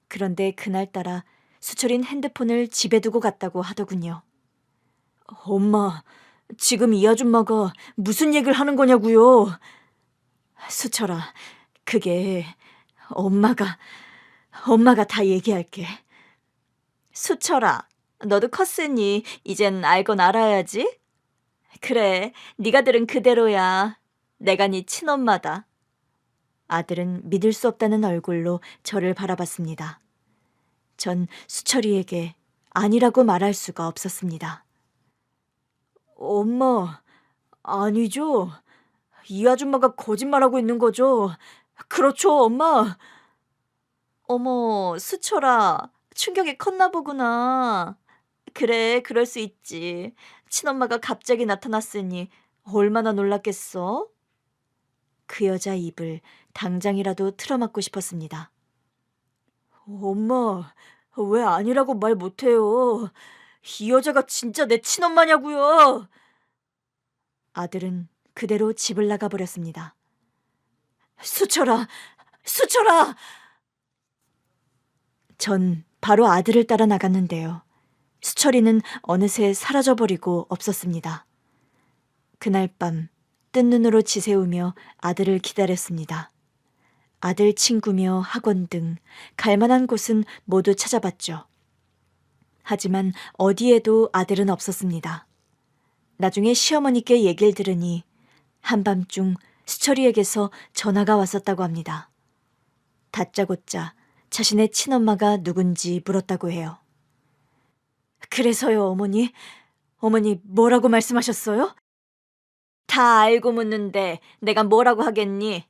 그런데 그날따라 수철이는 핸드폰을 집에 두고 갔다고 하더군요. 엄마, 지금 이 아줌마가 무슨 얘기를 하는 거냐고요? 수철아, 그게 엄마가 다 얘기할게. 수철아, 너도 컸으니 이젠 알건 알아야지. 그래, 네가 들은 그대로야. 내가 네 친엄마다. 아들은 믿을 수 없다는 얼굴로 저를 바라봤습니다. 전 수철이에게 아니라고 말할 수가 없었습니다. 엄마, 아니죠. 이 아줌마가 거짓말하고 있는 거죠. 그렇죠, 엄마. 어머, 수철아, 충격이 컸나 보구나. 그래, 그럴 수 있지. 친엄마가 갑자기 나타났으니 얼마나 놀랐겠어? 그 여자 입을 당장이라도 틀어막고 싶었습니다. 엄마, 왜 아니라고 말 못해요? 이 여자가 진짜 내 친엄마냐고요. 아들은 그대로 집을 나가버렸습니다. 수철아, 수철아! 전 바로 아들을 따라 나갔는데요. 수철이는 어느새 사라져버리고 없었습니다. 그날 밤 뜬 눈으로 지새우며 아들을 기다렸습니다. 아들 친구며 학원 등 갈만한 곳은 모두 찾아봤죠. 하지만 어디에도 아들은 없었습니다. 나중에 시어머니께 얘기를 들으니 한밤중 수철이에게서 전화가 왔었다고 합니다. 다짜고짜 자신의 친엄마가 누군지 물었다고 해요. 그래서요, 어머니? 어머니 뭐라고 말씀하셨어요? 다 알고 묻는데 내가 뭐라고 하겠니?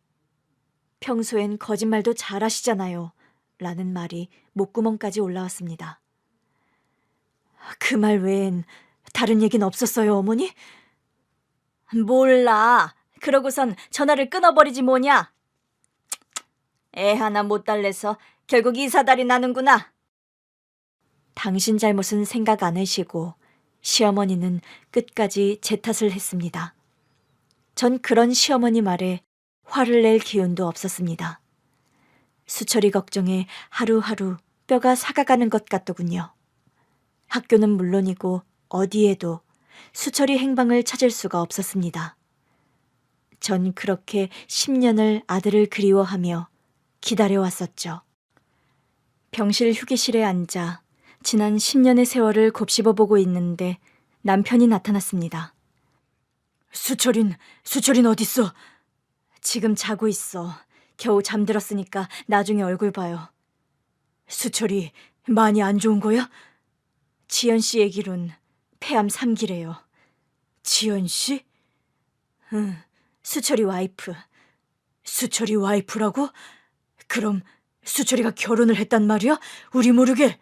평소엔 거짓말도 잘하시잖아요. 라는 말이 목구멍까지 올라왔습니다. 그 말 외엔 다른 얘긴 없었어요, 어머니? 몰라. 그러고선 전화를 끊어버리지 뭐냐. 애 하나 못 달래서 결국 이 사달이 나는구나. 당신 잘못은 생각 안 하시고 시어머니는 끝까지 제 탓을 했습니다. 전 그런 시어머니 말에 화를 낼 기운도 없었습니다. 수철이 걱정에 하루하루 뼈가 사가가는 것 같더군요. 학교는 물론이고 어디에도 수철이 행방을 찾을 수가 없었습니다. 전 그렇게 10년을 아들을 그리워하며 기다려왔었죠. 병실 휴게실에 앉아 지난 10년의 세월을 곱씹어보고 있는데 남편이 나타났습니다. 수철인 어딨어? 지금 자고 있어. 겨우 잠들었으니까 나중에 얼굴 봐요. 수철이 많이 안 좋은 거야? 지연 씨 얘기론 폐암 3기래요. 지연 씨? 응, 수철이 와이프. 수철이 와이프라고? 그럼 수철이가 결혼을 했단 말이야? 우리 모르게.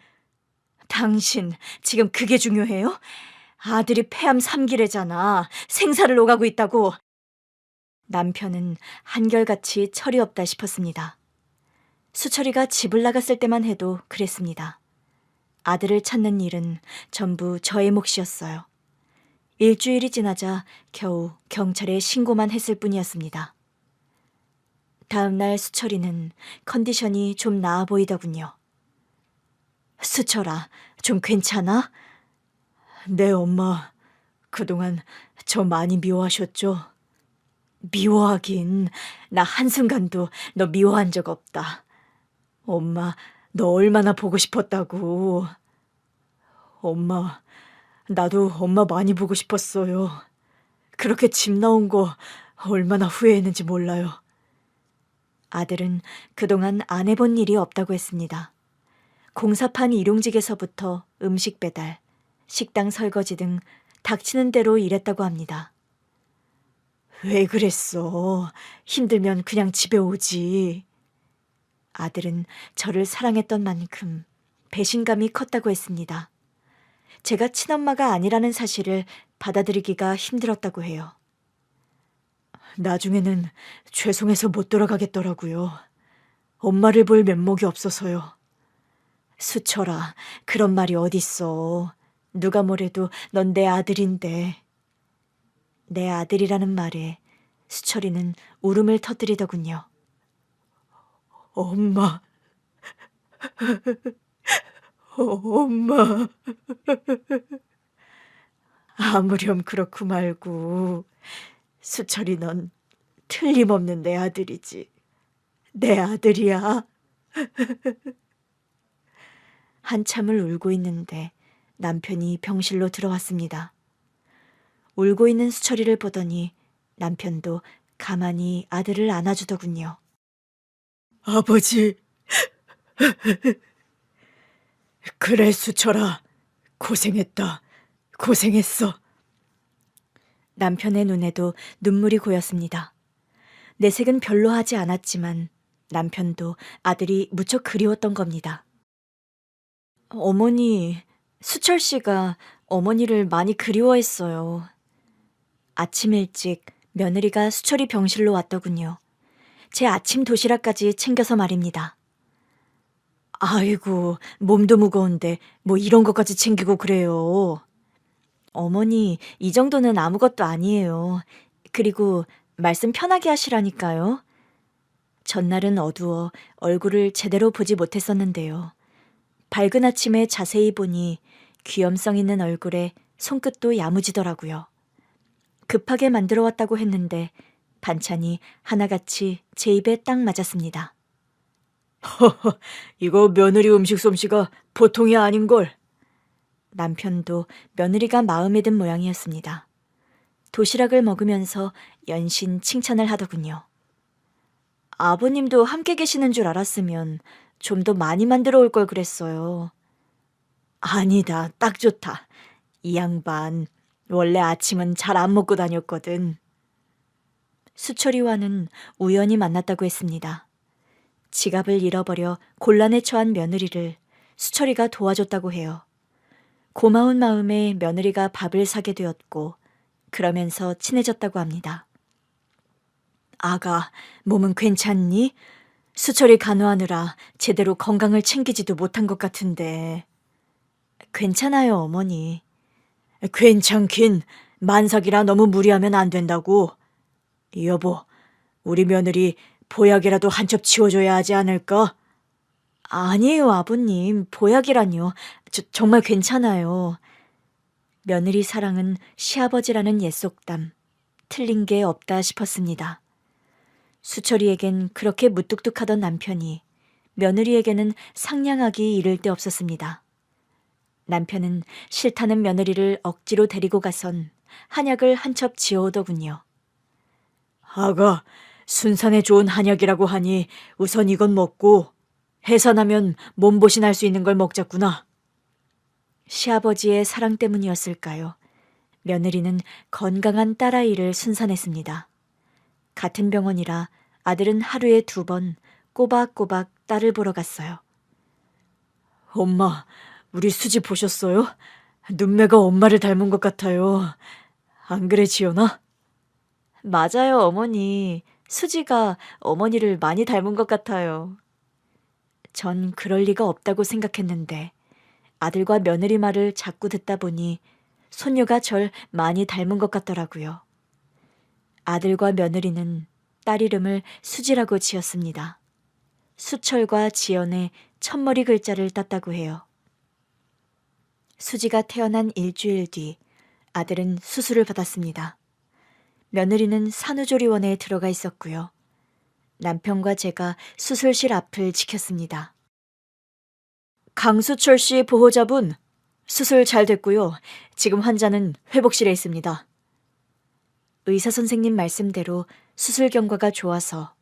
당신 지금 그게 중요해요? 아들이 폐암 3기래잖아. 생사를 오가고 있다고. 남편은 한결같이 철이 없다 싶었습니다. 수철이가 집을 나갔을 때만 해도 그랬습니다. 아들을 찾는 일은 전부 저의 몫이었어요. 일주일이 지나자 겨우 경찰에 신고만 했을 뿐이었습니다. 다음 날 수철이는 컨디션이 좀 나아 보이더군요. 수철아, 좀 괜찮아? 네, 엄마. 그동안 저 많이 미워하셨죠? 미워하긴. 나 한순간도 너 미워한 적 없다. 엄마, 너 얼마나 보고 싶었다고. 엄마, 나도 엄마 많이 보고 싶었어요. 그렇게 집 나온 거 얼마나 후회했는지 몰라요. 아들은 그동안 안 해본 일이 없다고 했습니다. 공사판 일용직에서부터 음식 배달, 식당 설거지 등 닥치는 대로 일했다고 합니다. 왜 그랬어? 힘들면 그냥 집에 오지. 아들은 저를 사랑했던 만큼 배신감이 컸다고 했습니다. 제가 친엄마가 아니라는 사실을 받아들이기가 힘들었다고 해요. 나중에는 죄송해서 못 돌아가겠더라고요. 엄마를 볼 면목이 없어서요. 수철아, 그런 말이 어딨어. 누가 뭐래도 넌 내 아들인데. 내 아들이라는 말에 수철이는 울음을 터뜨리더군요. 엄마, 엄마. 아무렴 그렇고 말고 수철이 넌 틀림없는 내 아들이지. 내 아들이야. 한참을 울고 있는데 남편이 병실로 들어왔습니다. 울고 있는 수철이를 보더니 남편도 가만히 아들을 안아주더군요. 아버지. 그래, 수철아. 고생했다. 고생했어. 남편의 눈에도 눈물이 고였습니다. 내색은 별로 하지 않았지만 남편도 아들이 무척 그리웠던 겁니다. 어머니, 수철 씨가 어머니를 많이 그리워했어요. 아침 일찍 며느리가 수철이 병실로 왔더군요. 제 아침 도시락까지 챙겨서 말입니다. 아이고, 몸도 무거운데 뭐 이런 것까지 챙기고 그래요. 어머니, 이 정도는 아무것도 아니에요. 그리고 말씀 편하게 하시라니까요. 전날은 어두워 얼굴을 제대로 보지 못했었는데요. 밝은 아침에 자세히 보니 귀염성 있는 얼굴에 손끝도 야무지더라고요. 급하게 만들어 왔다고 했는데 반찬이 하나같이 제 입에 딱 맞았습니다. 이거 며느리 음식 솜씨가 보통이 아닌걸. 남편도 며느리가 마음에 든 모양이었습니다. 도시락을 먹으면서 연신 칭찬을 하더군요. 아버님도 함께 계시는 줄 알았으면 좀 더 많이 만들어 올 걸 그랬어요. 아니다, 딱 좋다. 이 양반, 원래 아침은 잘 안 먹고 다녔거든. 수철이와는 우연히 만났다고 했습니다. 지갑을 잃어버려 곤란에 처한 며느리를 수철이가 도와줬다고 해요. 고마운 마음에 며느리가 밥을 사게 되었고 그러면서 친해졌다고 합니다. 아가, 몸은 괜찮니? 수철이 간호하느라 제대로 건강을 챙기지도 못한 것 같은데. 괜찮아요, 어머니. 괜찮긴. 만삭이라 너무 무리하면 안 된다고. 여보, 우리 며느리 보약이라도 한 첩 치워줘야 하지 않을까? 아니에요, 아버님. 보약이라뇨. 정말 괜찮아요. 며느리 사랑은 시아버지라는 옛속담. 틀린 게 없다 싶었습니다. 수철이에겐 그렇게 무뚝뚝하던 남편이 며느리에게는 상냥하기 이를 데 없었습니다. 남편은 싫다는 며느리를 억지로 데리고 가선 한약을 한 첩 지어오더군요. 아가, 순산에 좋은 한약이라고 하니 우선 이건 먹고 해산하면 몸보신할 수 있는 걸 먹자꾸나. 시아버지의 사랑 때문이었을까요? 며느리는 건강한 딸아이를 순산했습니다. 같은 병원이라 아들은 하루에 2번 꼬박꼬박 딸을 보러 갔어요. 엄마, 우리 수지 보셨어요? 눈매가 엄마를 닮은 것 같아요. 안 그래, 지연아? 맞아요, 어머니. 수지가 어머니를 많이 닮은 것 같아요. 전 그럴 리가 없다고 생각했는데 아들과 며느리 말을 자꾸 듣다 보니 손녀가 절 많이 닮은 것 같더라고요. 아들과 며느리는 딸 이름을 수지라고 지었습니다. 수철과 지연의 첫머리 글자를 땄다고 해요. 수지가 태어난 일주일 뒤 아들은 수술을 받았습니다. 며느리는 산후조리원에 들어가 있었고요. 남편과 제가 수술실 앞을 지켰습니다. 강수철 씨 보호자분, 수술 잘 됐고요. 지금 환자는 회복실에 있습니다. 의사 선생님 말씀대로 수술 경과가 좋아서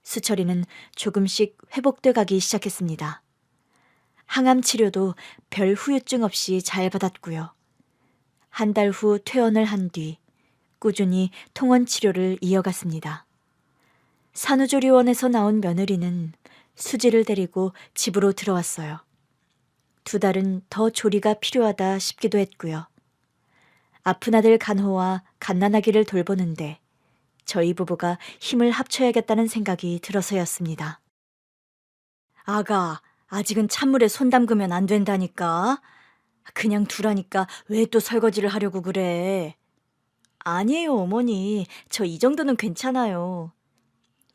수철이는 조금씩 회복돼 가기 시작했습니다. 항암 치료도 별 후유증 없이 잘 받았고요. 한 달 후 퇴원을 한 뒤 꾸준히 통원 치료를 이어갔습니다. 산후조리원에서 나온 며느리는 수지를 데리고 집으로 들어왔어요. 2달은 더 조리가 필요하다 싶기도 했고요. 아픈 아들 간호와 갓난아기를 돌보는데 저희 부부가 힘을 합쳐야겠다는 생각이 들어서였습니다. 아가, 아직은 찬물에 손 담그면 안 된다니까. 그냥 두라니까 왜 또 설거지를 하려고 그래. 아니에요, 어머니. 저 이 정도는 괜찮아요.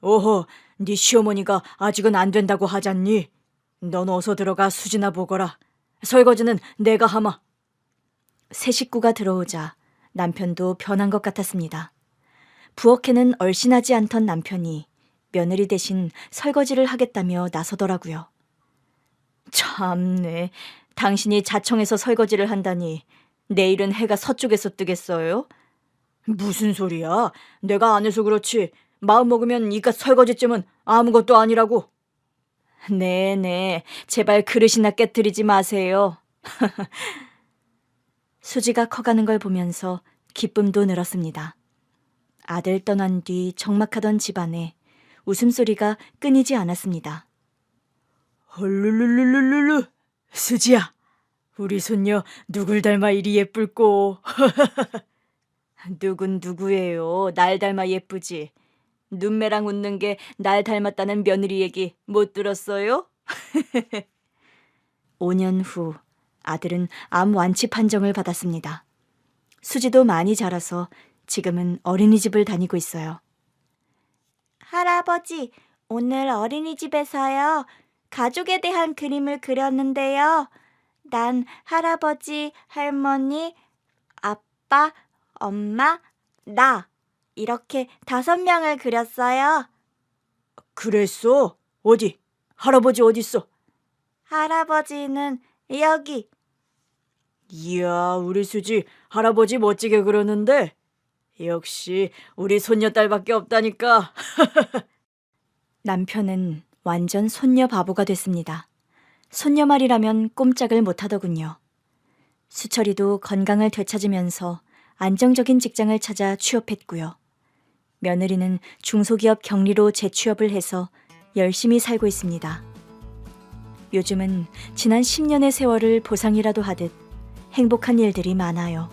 오호, 네 시어머니가 아직은 안 된다고 하잖니. 넌 어서 들어가 수지나 보거라. 설거지는 내가 하마. 새 식구가 들어오자 남편도 변한 것 같았습니다. 부엌에는 얼씬하지 않던 남편이 며느리 대신 설거지를 하겠다며 나서더라고요. 참네, 당신이 자청해서 설거지를 한다니 내일은 해가 서쪽에서 뜨겠어요? 무슨 소리야? 내가 안 해서 그렇지. 마음 먹으면 이깟 설거지쯤은 아무것도 아니라고. 네네, 제발 그릇이나 깨뜨리지 마세요. 수지가 커가는 걸 보면서 기쁨도 늘었습니다. 아들 떠난 뒤 적막하던 집안에 웃음소리가 끊이지 않았습니다. 헐룰룰룰룰루, 수지야, 우리 손녀 누굴 닮아 이리 예쁠꼬. 누군 누구예요? 날 닮아 예쁘지. 눈매랑 웃는 게 날 닮았다는 며느리 얘기 못 들었어요? 5년 후 아들은 암 완치 판정을 받았습니다. 수지도 많이 자라서 지금은 어린이집을 다니고 있어요. 할아버지, 오늘 어린이집에서요. 가족에 대한 그림을 그렸는데요. 난 할아버지, 할머니, 아빠, 엄마, 나 이렇게 5명을 그렸어요. 그랬어? 어디? 할아버지 어딨어? 할아버지는 여기. 이야, 우리 수지 할아버지 멋지게 그러는데. 역시 우리 손녀딸밖에 없다니까. 남편은 완전 손녀 바보가 됐습니다. 손녀 말이라면 꼼짝을 못하더군요. 수철이도 건강을 되찾으면서 안정적인 직장을 찾아 취업했고요. 며느리는 중소기업 경리로 재취업을 해서 열심히 살고 있습니다. 요즘은 지난 10년의 세월을 보상이라도 하듯 행복한 일들이 많아요.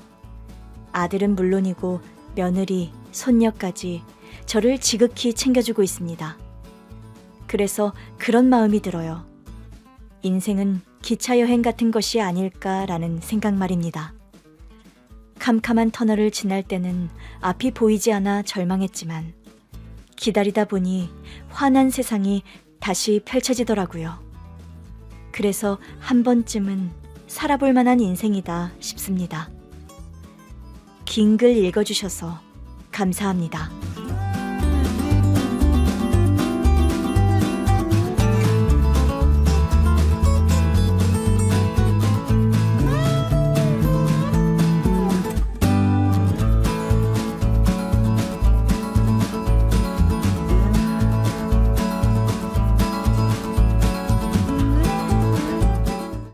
아들은 물론이고 며느리, 손녀까지 저를 지극히 챙겨주고 있습니다. 그래서 그런 마음이 들어요. 인생은 기차 여행 같은 것이 아닐까라는 생각 말입니다. 캄캄한 터널을 지날 때는 앞이 보이지 않아 절망했지만 기다리다 보니 환한 세상이 다시 펼쳐지더라고요. 그래서 한 번쯤은 살아볼 만한 인생이다 싶습니다. 긴 글 읽어주셔서 감사합니다.